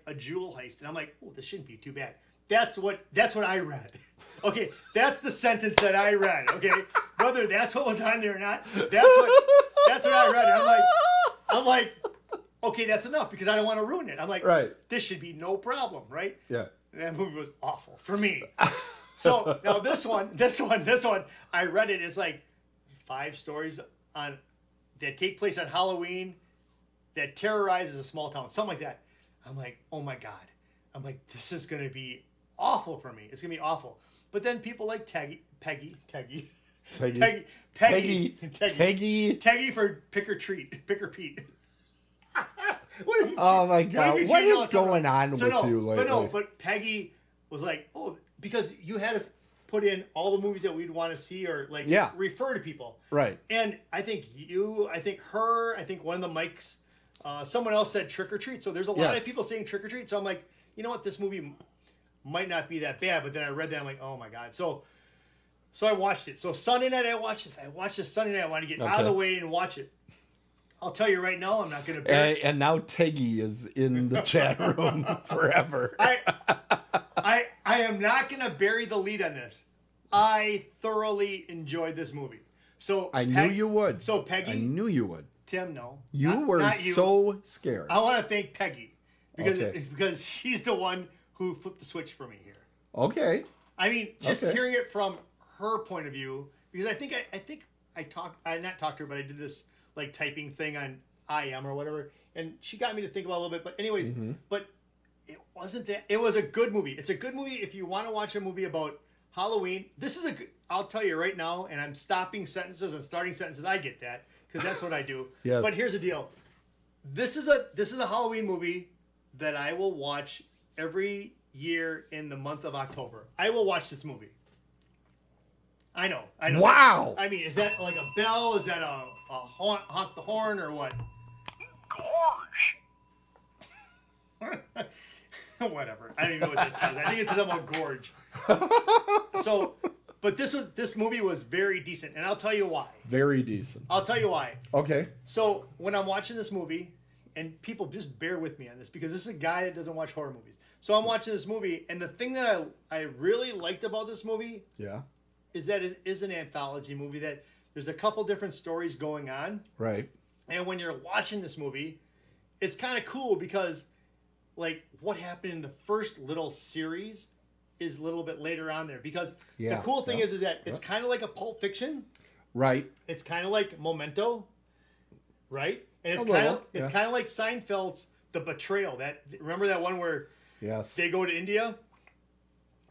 a jewel heist, and I'm like, oh, this shouldn't be too bad. That's what I read. Okay, that's the sentence that I read. Okay, whether that's what was on there or not, that's what I read. And I'm like, okay, that's enough because I don't want to ruin it. I'm like, this should be no problem, right? Yeah. That movie was awful for me. So now this one, I read it. It's 5 stories that take place on Halloween that terrorizes a small town, something like that. I'm like, oh my God. I'm like, this is gonna be awful for me. It's gonna be awful. But then people like Peggy for Pick or Pete. Oh my God! What is going on with you lately? But Peggy was like, oh, because you had us put in all the movies that we'd want to see or refer to people. Right. And I think her, one of the mics, someone else said Trick or Treat. So there's a lot of people saying Trick or Treat. So I'm like, you know what, this movie might not be that bad. But then I read that, I'm like, oh my God. So I watched it. So Sunday night I watched this. I watched this Sunday night. I wanted to get out of the way and watch it. I'll tell you right now, I'm not going to. And now Teggy is in the chat room forever. I am not going to bury the lead on this. I thoroughly enjoyed this movie. So I knew you would. So Peggy, I knew you would. Tim, no, you were so scared. I want to thank Peggy because she's the one who flipped the switch for me here. Okay. I mean, just hearing it from her point of view, because I think I not talked to her, but I did this typing thing on IM or whatever, and she got me to think about it a little bit. But anyways, but it wasn't that. It was a good movie. It's a good movie if you want to watch a movie about Halloween. This is I'll tell you right now, and I'm stopping sentences and starting sentences. I get that because that's what I do. Yes. But here's the deal. This is a Halloween movie that I will watch every year in the month of October. I will watch this movie. I know. Wow. I mean, is that like a bell? Is that a honk the horn or what? Gorge. Whatever. I don't even know what that says. I think it says something about gorge. So, but this movie was very decent, and I'll tell you why. Very decent. I'll tell you why. Okay. So when I'm watching this movie, and people just bear with me on this because this is a guy that doesn't watch horror movies. So I'm watching this movie, and the thing that I really liked about this movie, is that it is an anthology movie. That there's a couple different stories going on. Right. And when you're watching this movie, it's kind of cool because, like, what happened in the first little series is a little bit later on there. Because the cool thing is that it's kind of like a Pulp Fiction. Right. It's kind of like Memento. Right. And it's kind of like Seinfeld's The Betrayal. Remember that one where they go to India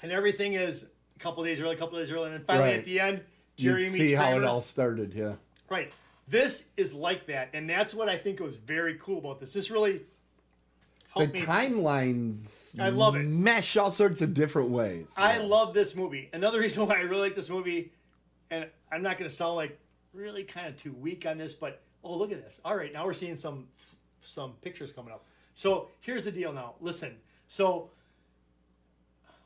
and everything is a couple days early, and then finally at the end, Jerry meets see Kramer. how it all started. Yeah. Right. This is like that, and that's what I think was very cool about this. This really helped me. Timelines. I love it. Mesh all sorts of different ways. I love this movie. Another reason why I really like this movie, and I'm not going to sound like really kind of too weak on this, but look at this. All right, now we're seeing some pictures coming up. So here's the deal now. Listen. So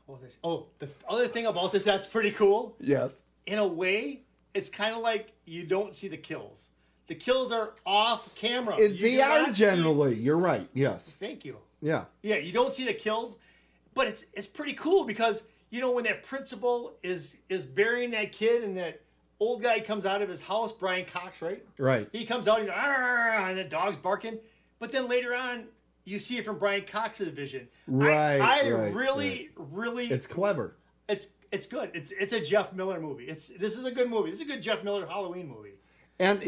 what was this? Oh, the other thing about this that's pretty cool. Yes. In a way, it's kind of like you don't see the kills. The kills are off camera. They are generally. You're right. Yes. Thank you. Yeah. Yeah, you don't see the kills, but it's pretty cool because when that principal is burying that kid and that old guy comes out of his house, Brian Cox, right? Right. He comes out, he's like, and the dog's barking. But then later on, you see it from Brian Cox's vision. Right. I really. It's clever. It's good. It's a Jeff Miller movie. This is a good movie. This is a good Jeff Miller Halloween movie. And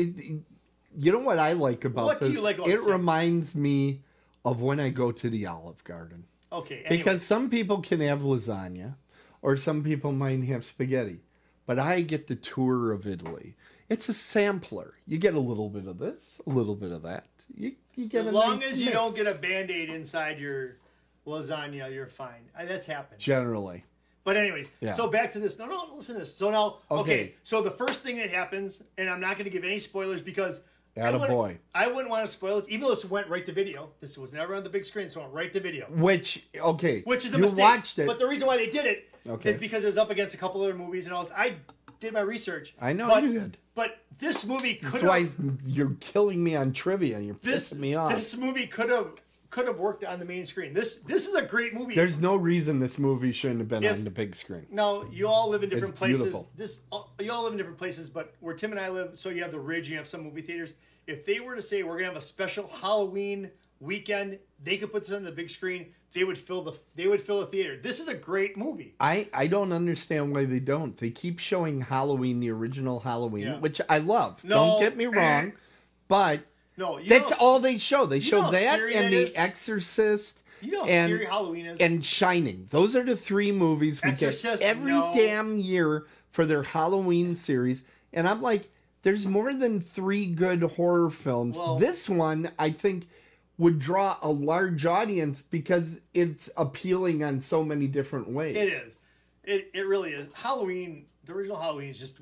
you know what I like about this? Do you like about it reminds me of when I go to the Olive Garden. Okay. Anyway. Because some people can have lasagna, or some people might have spaghetti, but I get the tour of Italy. It's a sampler. You get a little bit of this, a little bit of that. You get as a long nice as you mix. don't get a Band-Aid inside your lasagna, you're fine. That's happened. Generally. But anyways, so back to this. No, listen to this. So now, okay. So the first thing that happens, and I'm not going to give any spoilers because I wouldn't want to spoil it, even though this went right to video. This was never on the big screen, so it went right to video. Which is a mistake. Watched it. But the reason why they did it is because it was up against a couple other movies and all. I did my research. I know you did. But this movie could have... That's why you're killing me on trivia and you're pissing me off. This movie could have worked on the main screen. This is a great movie. There's no reason this movie shouldn't have been on the big screen. No, you all live in different places. Beautiful. You all live in different places, but where Tim and I live, so you have the Ridge, you have some movie theaters. If they were to say we're gonna have a special Halloween weekend, they could put this on the big screen. They would fill the theater. This is a great movie. I don't understand why they don't. They keep showing Halloween, the original Halloween, which I love. Don't get me wrong, but that's all they show. They show that and The Exorcist. You know how scary Halloween is. And Shining. Those are the three movies we get every damn year for their Halloween series. And I'm like, there's more than 3 good horror films. Well, this one, I think, would draw a large audience because it's appealing on so many different ways. It is. It really is. Halloween, the original Halloween is just...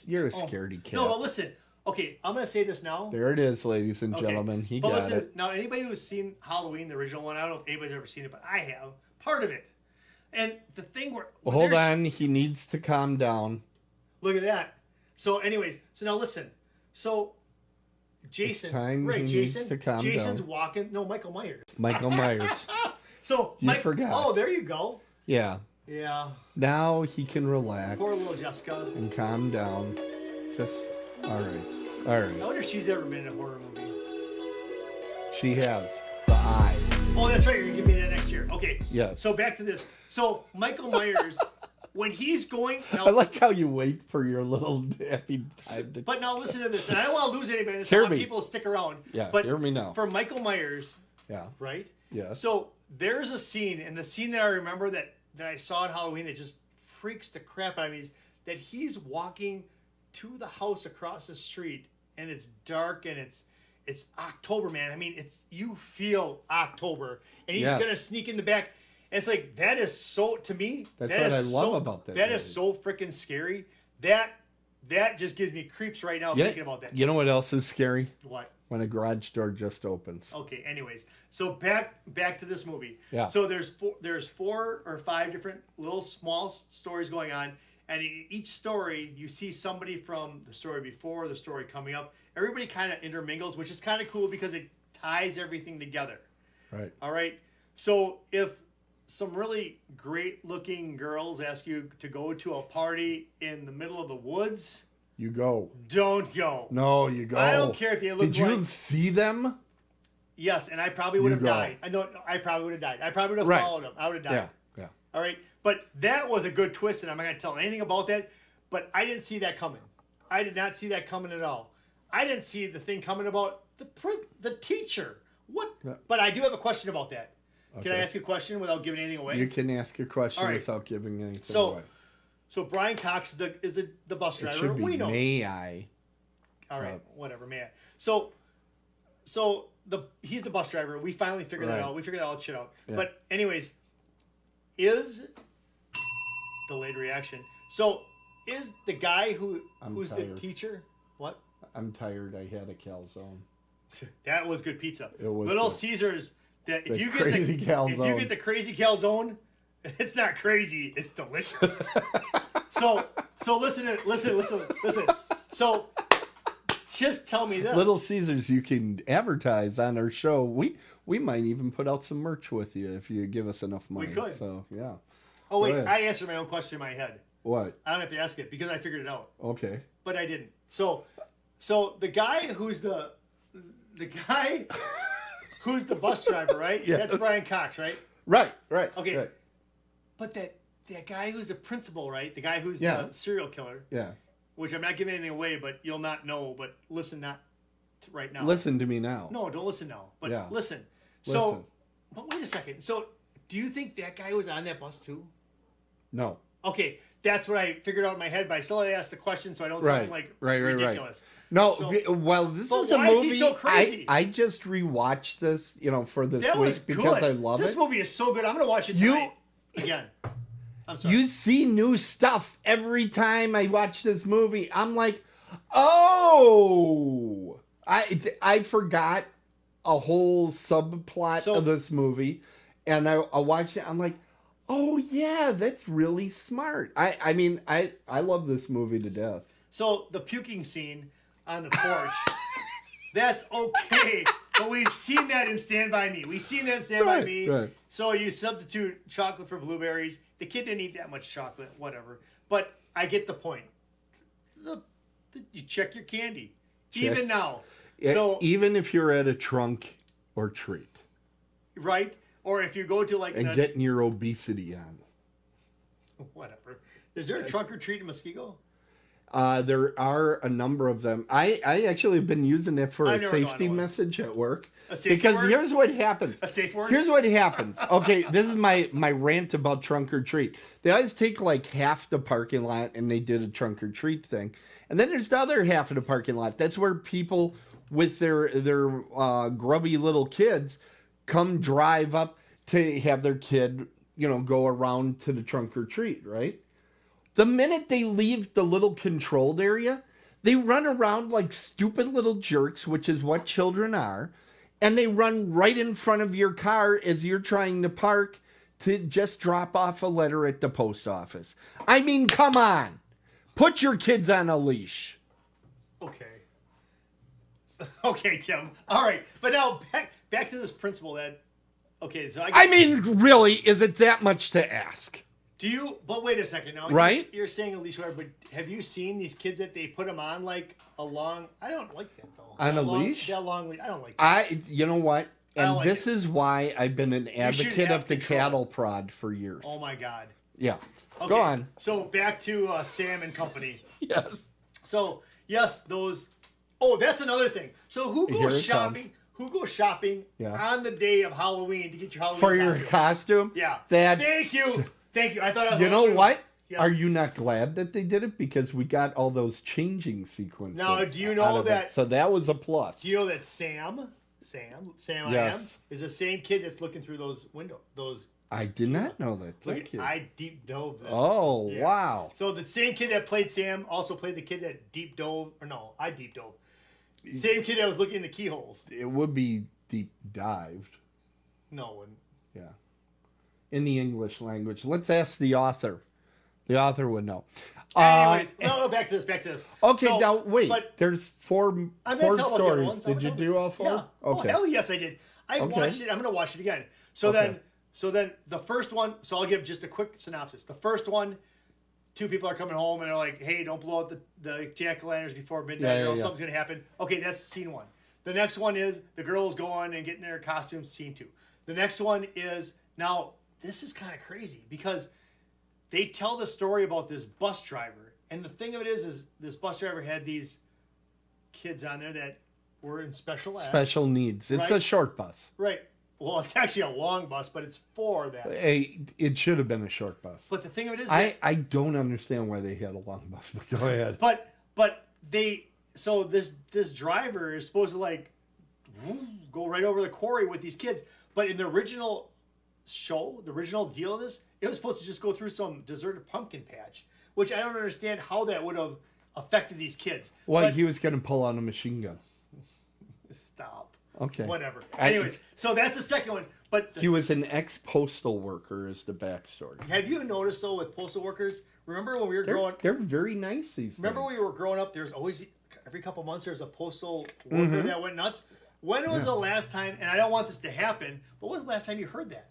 You're a scaredy cat. No, but listen... Okay, I'm going to say this now. There it is, ladies and gentlemen. He got it. Now, anybody who's seen Halloween, the original one, I don't know if anybody's ever seen it, but I have. Part of it. And the thing where... Well, hold on. He needs to calm down. Look at that. So, anyways. So, now listen. So, Jason... Jason's walking... No, Michael Myers. Michael Myers. So, you forgot. Oh, there you go. Yeah. Yeah. Now he can relax. Poor little Jessica. And calm down. Just... All right. I wonder if she's ever been in a horror movie. She has. The Eye. Oh, that's right. You're going to give me that next year. Okay. Yes. So back to this. So Michael Myers, when he's going... Now, I like how you wait for your little happy time. But now listen to this. And I don't want to lose anybody. I want people to stick around. Yeah, but hear me now. For Michael Myers... Yeah. Right? Yeah. So there's a scene, and the scene that I remember that I saw in Halloween that just freaks the crap out of me is that he's walking... to the house across the street, and it's dark, and it's October, man. I mean, you feel October, and he's Yes. gonna sneak in the back. And it's like that is so to me. That's what I love about that. That is so freaking scary. That just gives me creeps right now thinking about that. You know what else is scary? What? When a garage door just opens. Okay. Anyways, so back to this movie. Yeah. So there's 4 or 5 different little small stories going on, and in each story you see somebody from the story before, the story coming up. Everybody kind of intermingles, which is kind of cool because it ties everything together. Right. All right. So if some really great looking girls ask you to go to a party in the middle of the woods, You go. don't go. No, you go. I don't care if they look Did you see them? Yes, and I probably would have go. died. I probably would have died. I probably would have Right. followed them. I would have died. Yeah. All right. But that was a good twist, and I'm not going to tell anything about that. But I didn't see that coming. I did not see that coming at all. I didn't see the thing coming about the teacher. What? Yeah. But I do have a question about that. Can I Okay. ask you a question without giving anything away? You can ask a question All right. without giving anything So, away. So Brian Cox is the bus It driver. should be We know. may I. All right, whatever, man. So he's the bus driver. We finally figured that Right. out. We figured all that shit out. Yeah. But anyways, is delayed reaction. So is the guy who's the tired. teacher? What? I'm tired. I had a calzone. That was good pizza. It was Little good. Caesars. That if The you crazy get calzone. if you get the crazy calzone, it's not crazy. It's delicious. so listen. So just tell me this. Little Caesars, you can advertise on our show. We might even put out some merch with you if you give us enough money. We could. So yeah. Oh wait, Go ahead. I answered my own question in my head. What? I don't have to ask it because I figured it out, Okay. but I didn't. So the guy who's the guy who's the bus driver, right? Yes. That's Brian Cox, right? Right. Okay. Right. But that guy who's the principal, right? The guy who's Yeah. the serial killer, Yeah. which I'm not giving anything away, but you'll not know. But listen, not right now. Listen to me now. No, don't listen now. But Yeah. listen. Listen. So, but wait a second. So, do you think that guy was on that bus too? No. Okay, that's what I figured out in my head, but I still had to ask the question so I don't sound like ridiculous. No, So- well, this But is a why is he movie. so crazy? I just rewatched this, for this That week was because good. I love this it. movie is so good. I'm gonna watch it tonight again. I'm sorry. You see new stuff every time I watch this movie. I'm like, oh, I forgot a whole subplot of this movie, and I watched it. I'm like, oh yeah, that's really smart. I mean, I love this movie to death. So the puking scene on the porch, that's okay. But we've seen that in Stand By Me. We've seen that in Stand By Me. Right. So you substitute chocolate for blueberries. The kid didn't eat that much chocolate, whatever. But I get the point. You check your candy. Check. Even now. Yeah, So even if you're at a trunk or treat, right? Or if you go to like and getting your obesity on. whatever. Is there a trunk or treat in Muskego? There are a number of them. I actually have been using it for a I've never gone safety to one. message at work. A safety Because word? here's what happens. A safe word? Here's what happens. Okay, this is my rant about trunk or treat. They always take like half the parking lot and they did a trunk or treat thing. And then there's the other half of the parking lot. That's where people with their grubby little kids come drive up to have their kid, go around to the trunk or treat, right? The minute they leave the little controlled area, they run around like stupid little jerks, which is what children are, and they run right in front of your car as you're trying to park to just drop off a letter at the post office. I mean, come on. Put your kids on a leash. Okay. Okay, Tim. All right. But now back to this principle that okay, so I mean, really, is it that much to ask? But wait a second now. Right? You're saying at least whatever, but have you seen these kids that they put them on like a long, I don't like that though. On a leash? That long leash. I don't like that. You know what? I don't And like this is why I've been an advocate have of the control. cattle prod for years. Oh my God. Yeah. Okay. Go on. So back to Sam and company. Yes. So yes, those. Oh, that's another thing. So who Here goes it shopping? comes. Who goes shopping Yeah. on the day of Halloween to get your Halloween For your costume? costume? Yeah. That's, Thank you. I thought I was you know what? Yeah. Are you not glad that they did it? Because we got all those changing sequences. Now, do you know that? So that was a plus. Do you know that Sam yes. is the same kid that's looking through those windows? I did not know that. Thank you. I deep dove this. Oh, yeah. Wow. So the same kid that played Sam also played the kid that deep dove. Or no, I deep dove. Same kid that was looking in the keyholes. It would be deep dived. No one. Yeah. In the English language. Let's ask the author. The author would know. Anyways, no, back to this. Okay, so, now wait. There's four stories. Did you do all four? Yeah. Okay. Oh, hell yes, I did. I watched it. I'm going to watch it again. So then the first one, so I'll give just a quick synopsis. The first one, two people are coming home and they're like, hey, don't blow out the jack-o'-lanterns before midnight or something's going to happen. Okay, that's scene one. The next one is the girls going and getting their costumes, scene two. The next one is, now, this is kind of crazy because they tell the story about this bus driver. And the thing of it is this bus driver had these kids on there that were in special ed. Special needs. It's a short bus. Right. Well, it's actually a long bus, but it's for that. Hey, it should have been a short bus. But the thing of it is, I don't understand why they had a long bus. But go ahead. But so this driver is supposed to like go right over the quarry with these kids. But in the original show, the original deal of this, it was supposed to just go through some deserted pumpkin patch, which I don't understand how that would have affected these kids. Well, he was going to pull out a machine gun. Stop. Okay. Whatever. Anyways, so that's the second one. But he was an ex-postal worker is the backstory. Have you noticed, though, with postal workers, remember when we were growing up? They're very nice these days. Remember when we were growing up, there's always, every couple months, there's a postal worker that went nuts? When was the last time, and I don't want this to happen, but when was the last time you heard that?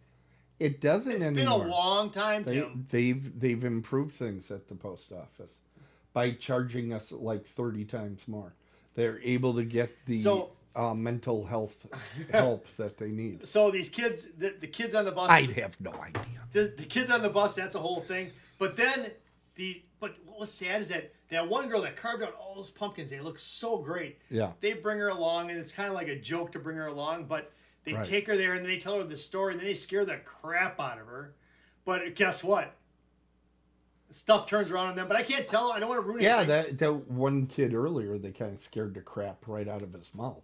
It doesn't anymore. It's been a long time, Tim. They've improved things at the post office by charging us like 30 times more. They're able to get the mental health help that they need. So these kids, the kids on the bus. I'd have no idea. The kids on the bus, that's a whole thing. But then but what was sad is that one girl that carved out all those pumpkins, they look so great. Yeah. They bring her along, and it's kind of like a joke to bring her along, but they take her there and then they tell her the story and then they scare the crap out of her. But guess what? Stuff turns around on them, but I can't tell. I don't want to ruin it. Yeah, that one kid earlier, they kind of scared the crap right out of his mouth.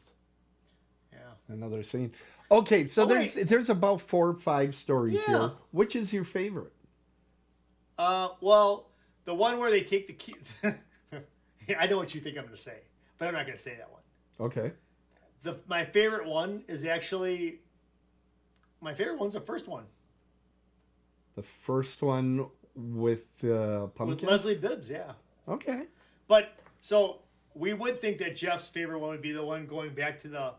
Yeah. Another scene. Okay, so there's about 4 or 5 stories here. Which is your favorite? Well, the one where they take the key. I know what you think I'm going to say, but I'm not going to say that one. Okay. My favorite one is actually. My favorite one's the first one. The first one with pumpkins? With Leslie Bibbs, yeah. Okay. But so we would think that Jeff's favorite one would be the one going back to the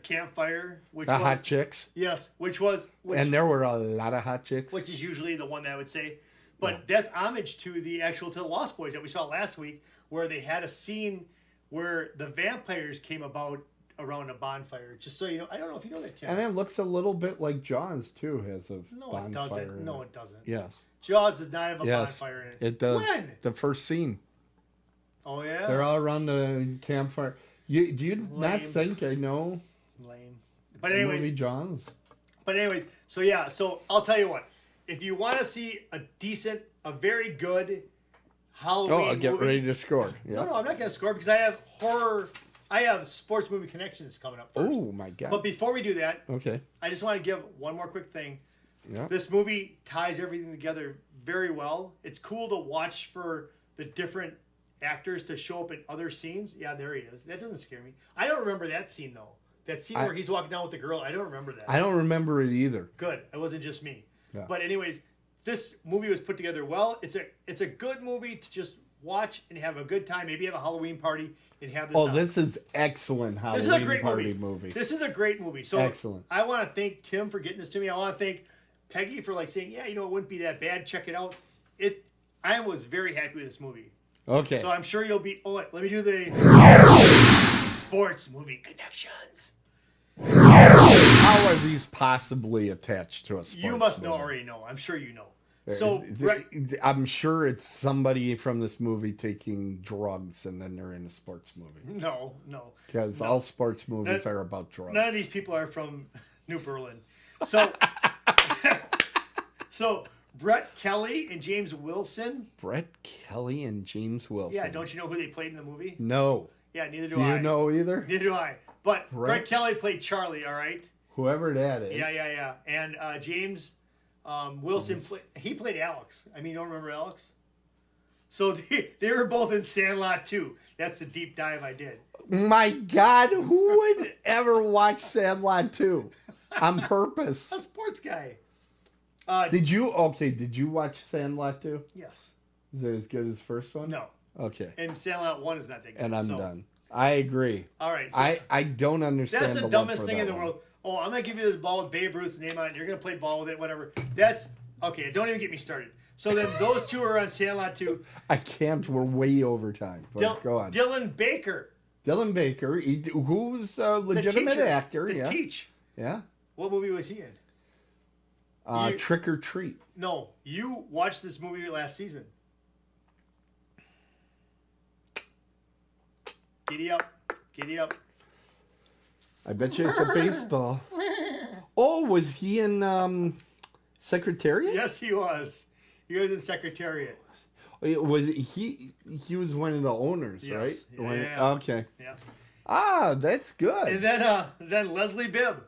campfire, which the hot chicks. Yes, which and there were a lot of hot chicks. Which is usually the one that I would say, but that's homage to the Lost Boys that we saw last week, where they had a scene where the vampires came about around a bonfire. Just so you know, I don't know if you know that, Tim. And it looks a little bit like Jaws too, has a bonfire. It doesn't. No, it doesn't. Yes. Jaws does not have a bonfire in it. It does. When? The first scene. Oh yeah. They're all around the campfire. Do you not think I know? Lame. But anyways. Movie Jaws. But anyways, so I'll tell you what. If you want to see a very good Halloween I'll get movie, ready to score. Yeah. No, I'm not going to score because I have horror. I have sports movie connections coming up first. Oh my god! But before we do that, I just want to give one more quick thing. Yeah. This movie ties everything together very well. It's cool to watch for the different actors to show up in other scenes. Yeah, there he is. That doesn't scare me. I don't remember that scene though. That scene where he's walking down with the girl. I don't remember that. I don't remember it either. Good. It wasn't just me. Yeah. But anyways, this movie was put together well. It's a good movie to just watch and have a good time. Maybe have a Halloween party and have this. This is excellent Halloween this is a great party movie. This is a great movie. So excellent. I want to thank Tim for getting this to me. I want to thank Peggy for saying, it wouldn't be that bad. Check it out. I was very happy with this movie. Okay. So I'm sure you'll be. Oh, wait, let me do the sports movie connections. How are these possibly attached to a sports You must movie? already know. I'm sure you know. So I'm sure it's somebody from this movie taking drugs and then they're in a sports movie. No. Because all sports movies are about drugs. None of these people are from New Berlin. So Brett Kelly and James Wilson. Brett Kelly and James Wilson. Yeah, don't you know who they played in the movie? No. Yeah, neither do I. I. Do you know either? Neither do I. But Brett Kelly played Charlie, all right? Whoever that is. Yeah. And James Wilson, played Alex. I mean, you don't remember Alex? So they were both in Sandlot 2. That's the deep dive I did. My God, who would ever watch Sandlot 2 on purpose? A sports guy. Did you watch Sandlot 2? Yes. Is it as good as the first one? No. Okay. And Sandlot 1 is not that good. And I'm done. I agree. All right. So I don't understand. That's the dumbest thing in the world. Oh, I'm going to give you this ball with Babe Ruth's name on it. You're going to play ball with it, whatever. That's, okay, don't even get me started. So then those two are on Sandlot 2. I can't. We're way over time. Go on. Dylan Baker. Dylan Baker, who's a legitimate actor. The Teach. Yeah. What movie was he in? Trick or Treat. No, you watched this movie last season. Giddy up. I bet you it's a baseball. Oh, was he in Secretariat? Yes, he was. He was in Secretariat. Was he was one of the owners, right? Yeah. Okay. Yeah. Ah, that's good. And then Leslie Bibb.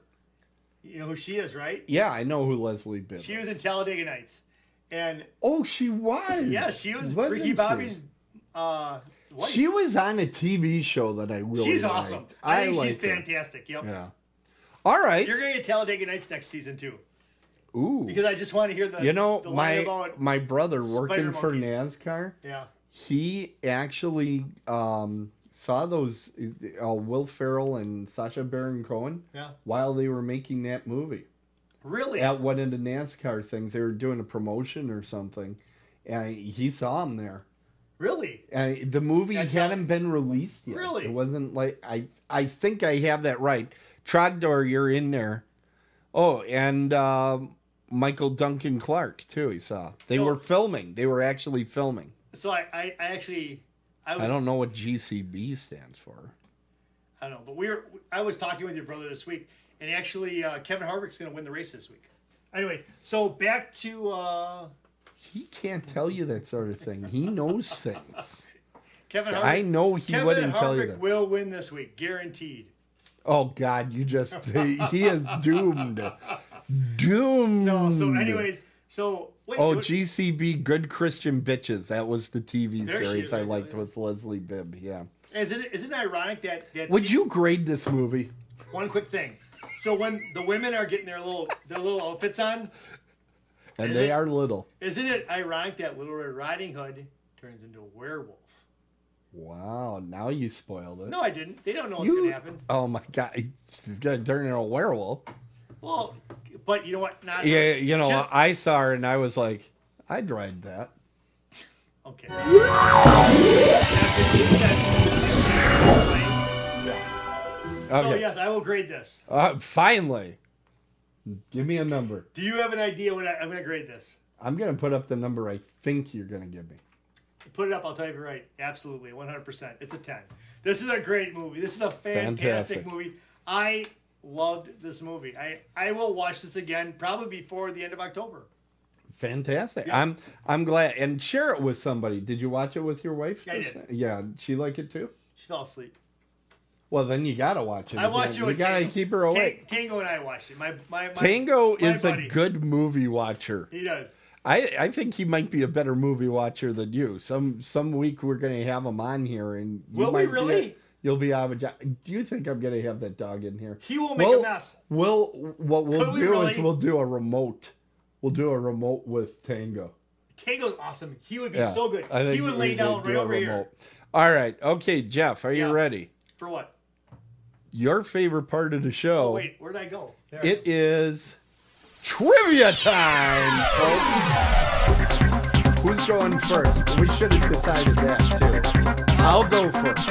You know who she is, right? Yeah, I know who Leslie Bibb is. She was in Talladega Nights. And she was. Yeah, she was Ricky Bobby's wife. She was on a TV show that I really She's liked. awesome. I think she's fantastic. Yep. Yeah. All right. You're going to get Talladega Nights next season, too. Ooh. Because I just want to hear the line about my brother working Spider for monkeys. NASCAR. Yeah. He actually saw those Will Ferrell and Sacha Baron Cohen while they were making that movie. Really? At one of the NASCAR things. They were doing a promotion or something. And he saw him there. Really? And the movie hadn't been released yet. Really? It wasn't like... I think I have that right. Trogdor, you're in there. Oh, and Michael Duncan Clark, too, he saw. They were filming. They were actually filming. So I don't know what GCB stands for. I don't know, but I was talking with your brother this week, and actually Kevin Harvick's going to win the race this week. Anyways, so back to... He can't tell you that sort of thing. He knows things. Kevin Harvick. I know he wouldn't tell you that. Kevin Harvick will win this week, guaranteed. Oh, God, he is doomed. Doomed. No, so anyways, wait. Oh, GCB, Good Christian Bitches. That was the TV series I liked with Leslie Bibb, yeah. Isn't it ironic that would you grade this movie? One quick thing. So when the women are getting their little outfits on, and they are little. Isn't it ironic that Little Red Riding Hood turns into a werewolf? Wow, now you spoiled it. No, I didn't. They don't know what's going to happen. Oh, my God. She's going to turn into a werewolf. Well, but you know what? I saw her and I was like, I'd ride that. Okay. So, yes, I will grade this. Finally. Give me a number. Do you have an idea what I'm going to grade this? I'm going to put up the number I think you're going to give me. Put it up, I'll tell you if you're right. Absolutely, 100%. It's a 10. This is a great movie. This is a fantastic movie. I loved this movie. I will watch this again probably before the end of October. Fantastic. Yeah. I'm glad. And share it with somebody. Did you watch it with your wife? I did. Yeah. She like it too? She fell asleep. Well, then you got to watch it. I watched it with Tango. You got to keep her awake. Tango and I watched it. Tango is buddy. A good movie watcher. He does. I think he might be a better movie watcher than you. Some week we're going to have him on here. And will we really? You'll be out of a job. Do you think I'm going to have that dog in here? He won't make a mess. What we'll do is we'll do a remote. We'll do a remote with Tango. Tango's awesome. He would be so good. He would lay down right over here. All right. Okay, Jeff, are you ready? For what? Your favorite part of the show. Oh, wait, where'd I go? It is trivia time, folks. Who's going first? We should have decided that, too. I'll go first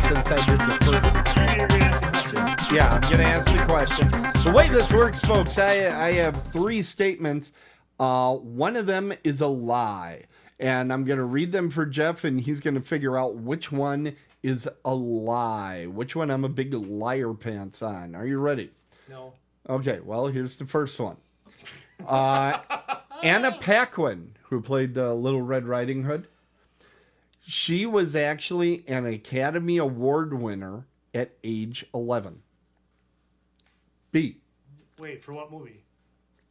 since I did the first. Yeah, I'm going to ask the question. The way this works, folks, I have 3 statements. One of them is a lie. And I'm going to read them for Jeff, and he's going to figure out which one is a lie. Which one I'm a big liar pants on. Are you ready? No. Okay, well, here's the first one. Anna Paquin, who played Little Red Riding Hood, she was actually an Academy Award winner at age 11. B. Wait, for what movie?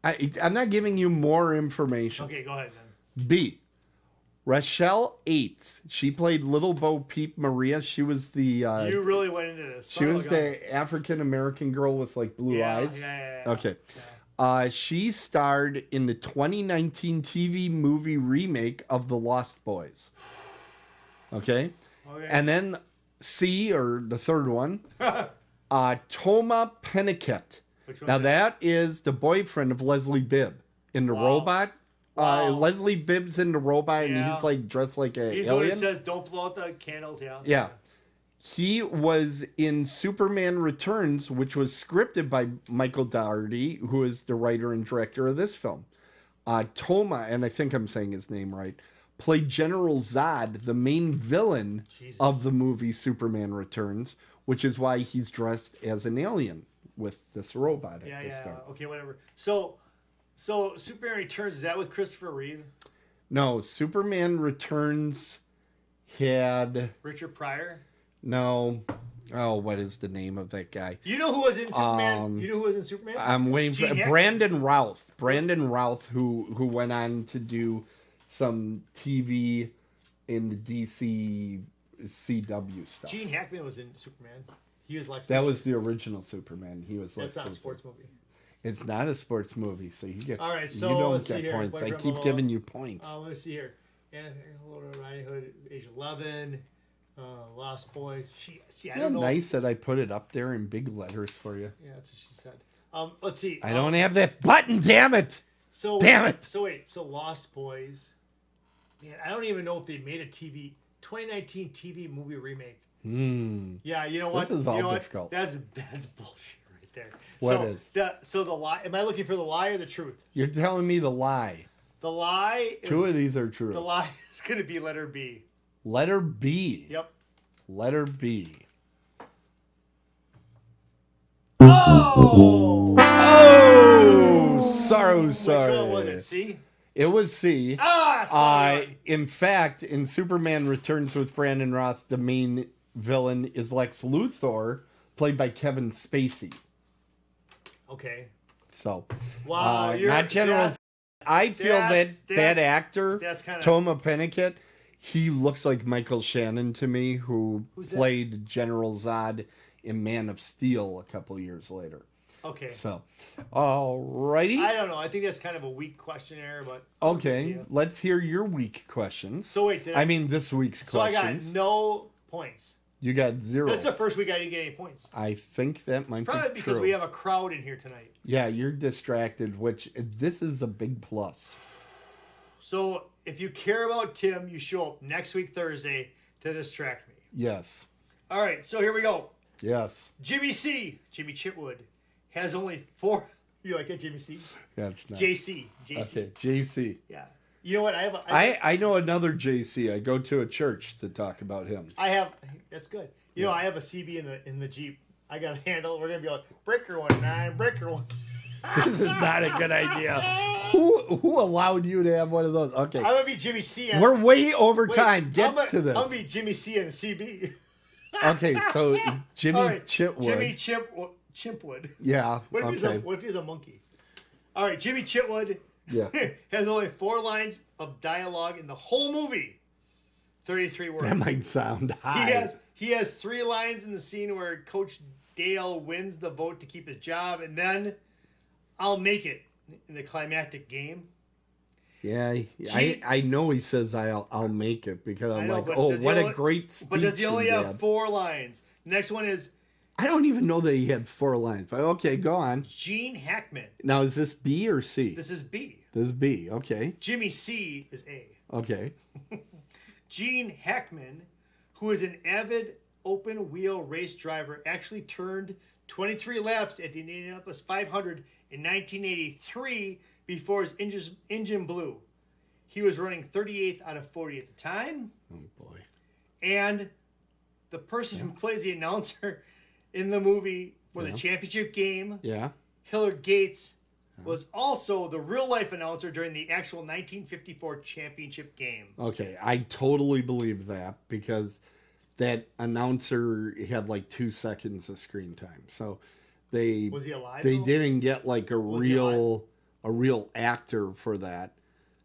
I'm not giving you more information. Okay, go ahead then. B. Rochelle Aites. She played Little Bo Peep Maria. She was the... you really went into this. She was the African-American girl with like blue eyes. Yeah. Okay. Yeah. She starred in the 2019 TV movie remake of The Lost Boys. Okay. And then C, or the third one, Toma Pennicott. Now that is the boyfriend of Leslie Bibb in The Robot. Leslie Bibb's in The Robot, and he's like dressed like an alien. He says, "Don't blow out the candles." Yeah. He was in Superman Returns, which was scripted by Michael Dougherty, who is the writer and director of this film. Toma, and I think I'm saying his name right, played General Zod, the main villain of the movie Superman Returns, which is why he's dressed as an alien with this robot at the start. Okay, whatever. So Superman Returns, is that with Christopher Reeve? No, Superman Returns had... Richard Pryor? No. Oh, what is the name of that guy? You know who was in Superman? I'm waiting for Brandon Routh. Brandon Routh, who went on to do some TV in the DC CW stuff. Gene Hackman was in Superman. He was Lex Luthor. That was the original Superman. He was That's not a sports movie. It's not a sports movie, so you get. All right, so you don't let's get see here. points. I keep giving you points. Let me see here. Anna Riding Hood, age 11. Lost Boys. I don't know. Nice that I put it up there in big letters for you. Yeah, that's what she said. Let's see. I don't have that button. Damn it! Damn it! So Lost Boys. Man, I don't even know if they made a 2019 TV movie remake. Yeah, you know what? This is all difficult. That's bullshit right there. What is? So the lie. Am I looking for the lie or the truth? You're telling me the lie. The lie. Two of these are true. The lie is going to be letter B. Letter B. Yep. Letter B. Oh! Sorry. Which one was it? C? It was C. Sorry. In fact, in Superman Returns with Brandon Routh, the main villain is Lex Luthor, played by Kevin Spacey. Okay. So, wow, not General. I feel that actor, Toma Pennicott, he looks like Michael Shannon to me, who played General Zod in Man of Steel a couple years later. Okay. So, alrighty. I don't know. I think that's kind of a weak questionnaire, but okay. Let's hear your weak questions. So wait, this week's questions. So I got no points. You got 0. This is the first week I didn't get any points. I think that might be true. Probably because we have a crowd in here tonight. Yeah, you're distracted, which this is a big plus. So if you care about Tim, you show up next week Thursday to distract me. Yes. All right, so here we go. Yes. Jimmy Chitwood, has only 4. You like that, Jimmy C? That's nice. JC. Okay, JC. Yeah. You know what? I know another JC. I go to a church to talk about him. That's good. You know, I have a CB in the Jeep. I got a handle. We're gonna be like breaker 19, breaker 1. This is not a good idea. Who allowed you to have one of those? Okay. I'm gonna be Jimmy C. We're way over time. Get to this. I'm gonna be Jimmy C. and the CB. Okay, so Jimmy Chitwood. Jimmy Chimpwood. Yeah. What if he's a monkey? All right, Jimmy Chitwood. Yeah. Has only 4 lines of dialogue in the whole movie. 33 words. That might sound high. He has 3 lines in the scene where Coach Dale wins the vote to keep his job, and then I'll make it in the climactic game. Yeah, I know he says I'll make it because I'm like, what a great speech. But does he only have 4 lines? Next one is... I don't even know that he had 4 lines. But okay, go on. Gene Hackman. Now, is this B or C? This is B. This is B, okay. Jimmy C is A. Okay. Gene Hackman, who is an avid open-wheel race driver, actually turned 23 laps at the Indianapolis 500 in 1983 before his engine blew. He was running 38th out of 40 at the time. Oh, boy. And the person who plays the announcer in the movie for the championship game, yeah, Hillard Gates, was also the real-life announcer during the actual 1954 championship game. Okay, I totally believe that because that announcer had like 2 seconds of screen time. So was he alive? They didn't get like a real actor for that.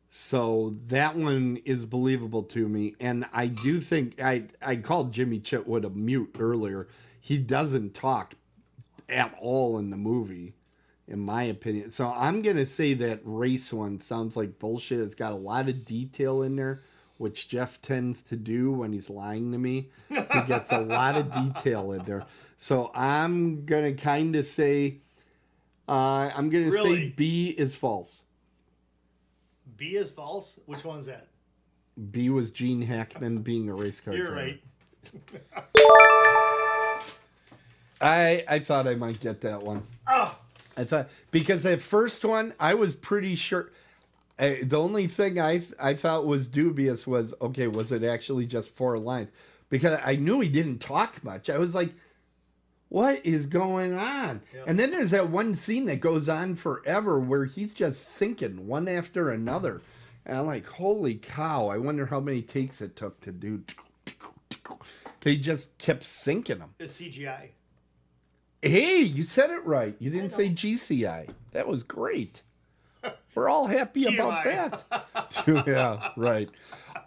So that one is believable to me. And I do think I called Jimmy Chitwood a mute earlier. He doesn't talk at all in the movie, in my opinion. So I'm going to say that race one sounds like bullshit. It's got a lot of detail in there, which Jeff tends to do when he's lying to me. He gets a lot of detail in there. So I'm going to kind of say, say B is false. B is false? Which one's that? B was Gene Hackman being a race car driver. You're right. I thought I might get that one. Oh. I thought, because that first one, I was pretty sure. The only thing I thought was dubious was, okay, was it actually just 4 lines? Because I knew he didn't talk much. I was like, what is going on? Yep. And then there's that one scene that goes on forever where he's just sinking one after another. And I'm like, holy cow, I wonder how many takes it took to do. He just kept sinking them. It's CGI. Hey, you said it right. You didn't say GCI. That was great. We're all happy about that. Yeah, right.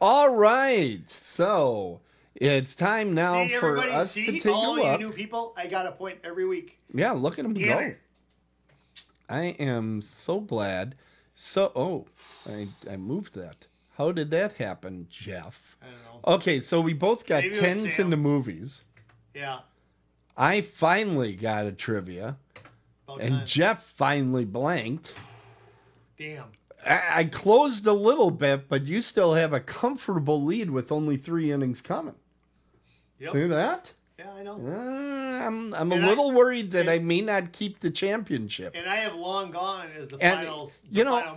All right. So it's time now for us to take a look. All you new people, I got a point every week. Yeah, look at them go. I am so glad. I moved that. How did that happen, Jeff? I don't know. Okay, so we both got 10s in the movies. Yeah. I finally got a trivia. And Jeff finally blanked. Damn. I closed a little bit, but you still have a comfortable lead with only 3 innings coming. Yep. See that? Yeah, I know. I'm a little worried that I may not keep the championship. And I have Long Gone as the final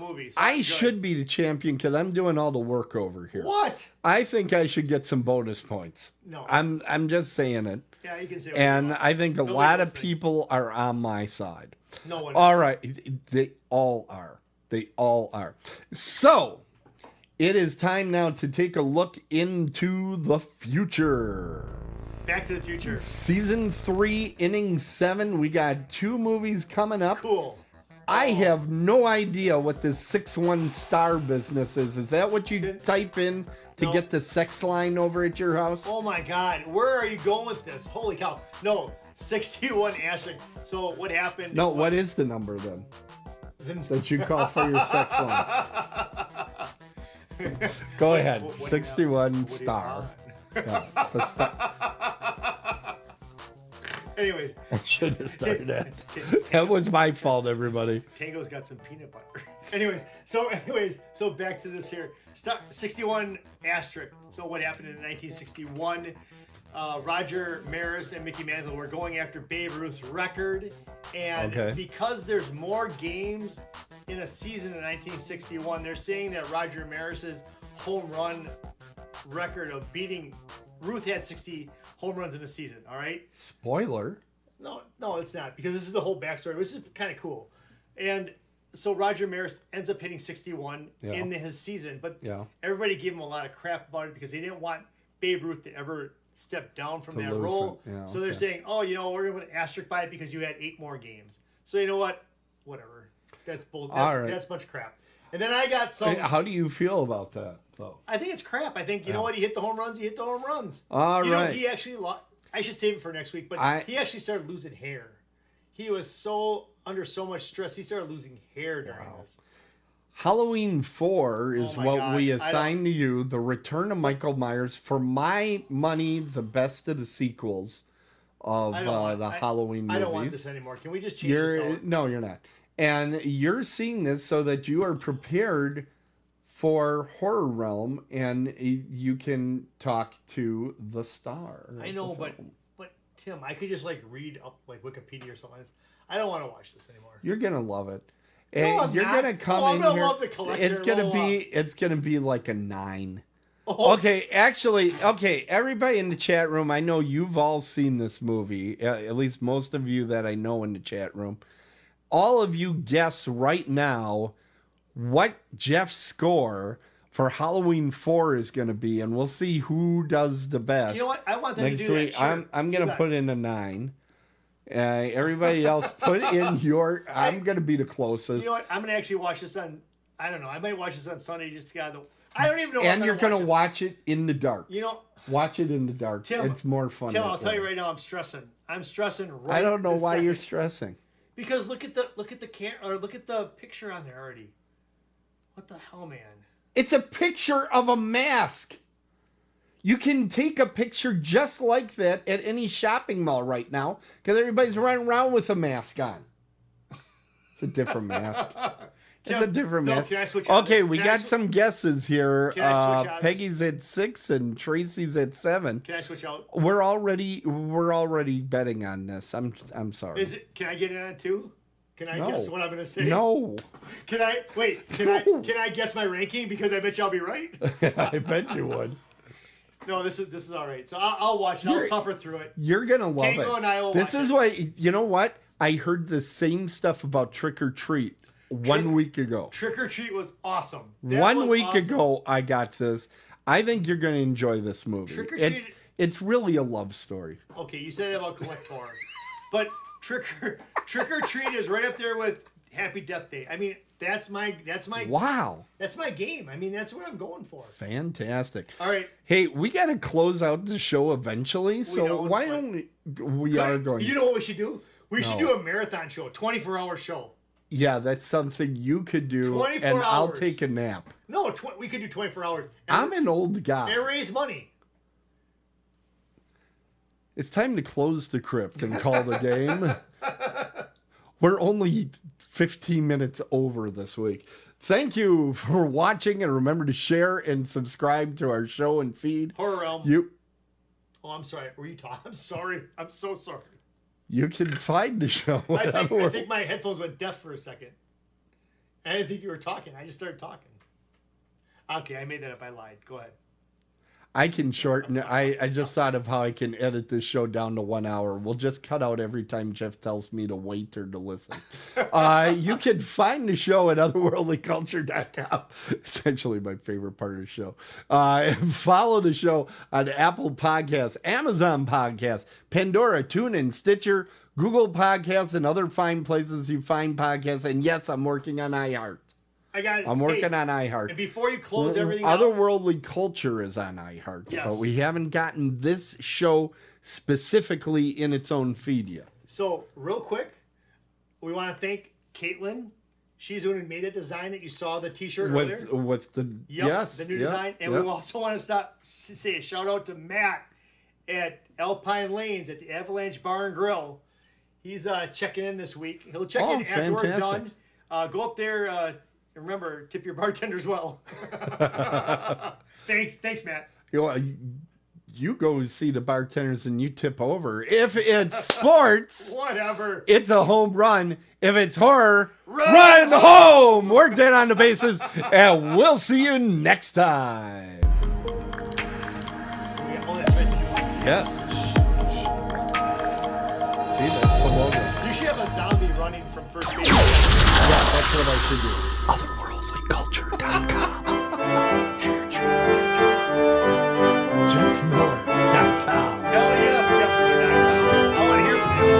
movie. So I should be the champion because I'm doing all the work over here. What? I think I should get some bonus points. No. I'm just saying it. Yeah, you can say what and you want. I think a lot of people are on my side. No one. All right. They all are. They all are. So it is time now to take a look into the future. Back to the Future. Season 3, inning 7. We got 2 movies coming up. Cool. I have no idea what this 6-1 star business is. Is that what you type in to get the sex line over at your house? Oh my God. Where are you going with this? Holy cow. No, 61 asterisk. So what happened? No, what is the number then? That you call for your sex line. Go ahead. 61 star. Yeah, the star. Anyways. I should have started that. That was my fault, everybody. Tango's got some peanut butter. Anyways, so back to this here. 61 asterisk. So what happened in 1961? Roger Maris and Mickey Mantle were going after Babe Ruth's record. And because there's more games in a season in 1961, they're saying that Roger Maris's home run record of beating Ruth had 60 home runs in a season. All right. Spoiler. No, it's not, because this is the whole backstory. This is kind of cool. And so Roger Maris ends up hitting 61 in his season, but everybody gave him a lot of crap about it because they didn't want Babe Ruth to ever step down from that role. Yeah, so they're saying, we're going to put an asterisk by it because you had 8 more games. So you know what? Whatever. That's bull. That's much crap. And then I got some. How do you feel about that, though? I think it's crap. I think, you know what? He hit the home runs. He hit the home runs. All right. He actually lost. I should save it for next week, but he actually started losing hair. He was under so much stress, he started losing hair during this. Halloween 4 is what we assigned to you. The Return of Michael Myers. For my money, the best of the sequels of the Halloween movies. I don't want this anymore. Can we just change this out? No, you're not. And you're seeing this so that you are prepared for Horror Realm, and you can talk to the star. I know, but Tim, I could just read up Wikipedia or something. I don't want to watch this anymore. You're gonna love it. No, you're gonna come in here. Love the collector. It's gonna be like a 9. Oh. Okay, everybody in the chat room, I know you've all seen this movie. At least most of you that I know in the chat room. all of you guess right now what Jeff's score for Halloween 4 is going to be, and we'll see who does the best. You know what? I want them next to do week. that. Sure. I'm going to put in a 9. Everybody else put in your... I'm going to be the closest. You know what? I'm going to actually watch this on... I don't know. I might watch this on Sunday just to get I don't even know. And you're going to watch it in the dark. You know... Watch it in the dark. Tim, it's more fun. Tim, I'll tell you right now, I'm stressing. I'm stressing right I don't know why second. you're stressing. Because look at the or look at the picture on there already. What the hell, man? It's a picture of a mask. You can take a picture just like that at any shopping mall right now because everybody's running around with a mask on. It's a different mask. It's a different mask. Can I switch out? Okay, we got some guesses here. Can I switch out? Peggy's at 6 and Tracy's at 7. Can I switch out? We're already betting on this. I'm sorry. Is it? Can I get in on it too? Can I guess what I'm going to say? No. Can I wait? Can I guess my ranking because I bet you I'll be right? I bet you would. No, this is all right. So I'll watch it. I'll suffer through it. You're gonna love Tango it. And I will this watch is it. why you know what? I heard the same stuff about Trick or Treat 1 week ago. Trick or Treat was awesome. 1 week ago, I got this. I think you're gonna enjoy this movie. Trick or Treat. It's really a love story. Okay, you said that about Collector, but Trick or Treat is right up there with Happy Death Day. I mean, that's my wow. That's my game. I mean, that's what I'm going for. Fantastic. All right. Hey, we got to close out the show eventually, why don't we are going? You know what we should do? We should do a marathon show, 24-hour show. Yeah, that's something you could do, 24 and hours. I'll take a nap. No, we could do 24 hours. I'm an old guy. And raise money. It's time to close the crypt and call the game. We're only 15 minutes over this week. Thank you for watching, and remember to share and subscribe to our show and feed. Horror Realm. Oh, I'm sorry. Were you talking? I'm sorry. I'm so sorry. You can find the show. I think my headphones went deaf for a second. I didn't think you were talking. I just started talking. Okay, I made that up. I lied. Go ahead. I can shorten it. I just thought of how I can edit this show down to 1 hour. We'll just cut out every time Jeff tells me to wait or to listen. You can find the show at otherworldlyculture.com. It's actually my favorite part of the show. Follow the show on Apple Podcasts, Amazon Podcasts, Pandora, TuneIn, Stitcher, Google Podcasts, and other fine places you find podcasts. And yes, I'm working on iHeart. I'm working on iHeart. And before you close everything out, Otherworldly Culture is on iHeart. Yes. But we haven't gotten this show specifically in its own feed yet. So, real quick, we want to thank Caitlin. She's the one who made that design that you saw the T-shirt earlier. With the new design. And we also want to say a shout out to Matt at Alpine Lanes at the Avalanche Bar and Grill. He's checking in this week. He'll check in after we're done. Go up there. Remember, tip your bartenders well. Thanks, Matt. You go see the bartenders and you tip over. If it's sports, whatever. It's a home run. If it's horror, run home. We're dead on the bases, and we'll see you next time. Yes. See, that's the logo. You should have a zombie running from first base. Yeah, that's what I should do. Otherworldlyculture.com. JeffMiller.com. Hell yes, JeffMiller.com. I want to hear from you.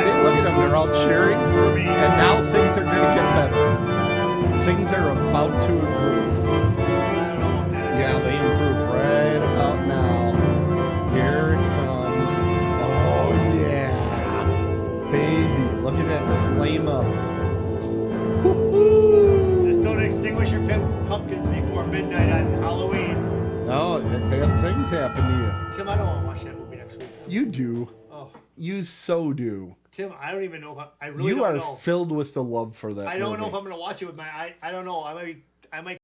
See, look at them. They're all cheering. For me. And now things are going to get better. Things are about to improve. I don't know what that is. Yeah, they improve right about now. Here it comes. Oh, yeah. Baby, look at that flame up. Just don't extinguish your pumpkins before midnight on Halloween. No, bad things happen to you. Tim, I don't want to watch that movie next week. You do. Oh, You so do. Tim, I don't even know if I really You don't are know. filled with the love for that I don't know movie. if I'm going to watch it with my I don't know. I might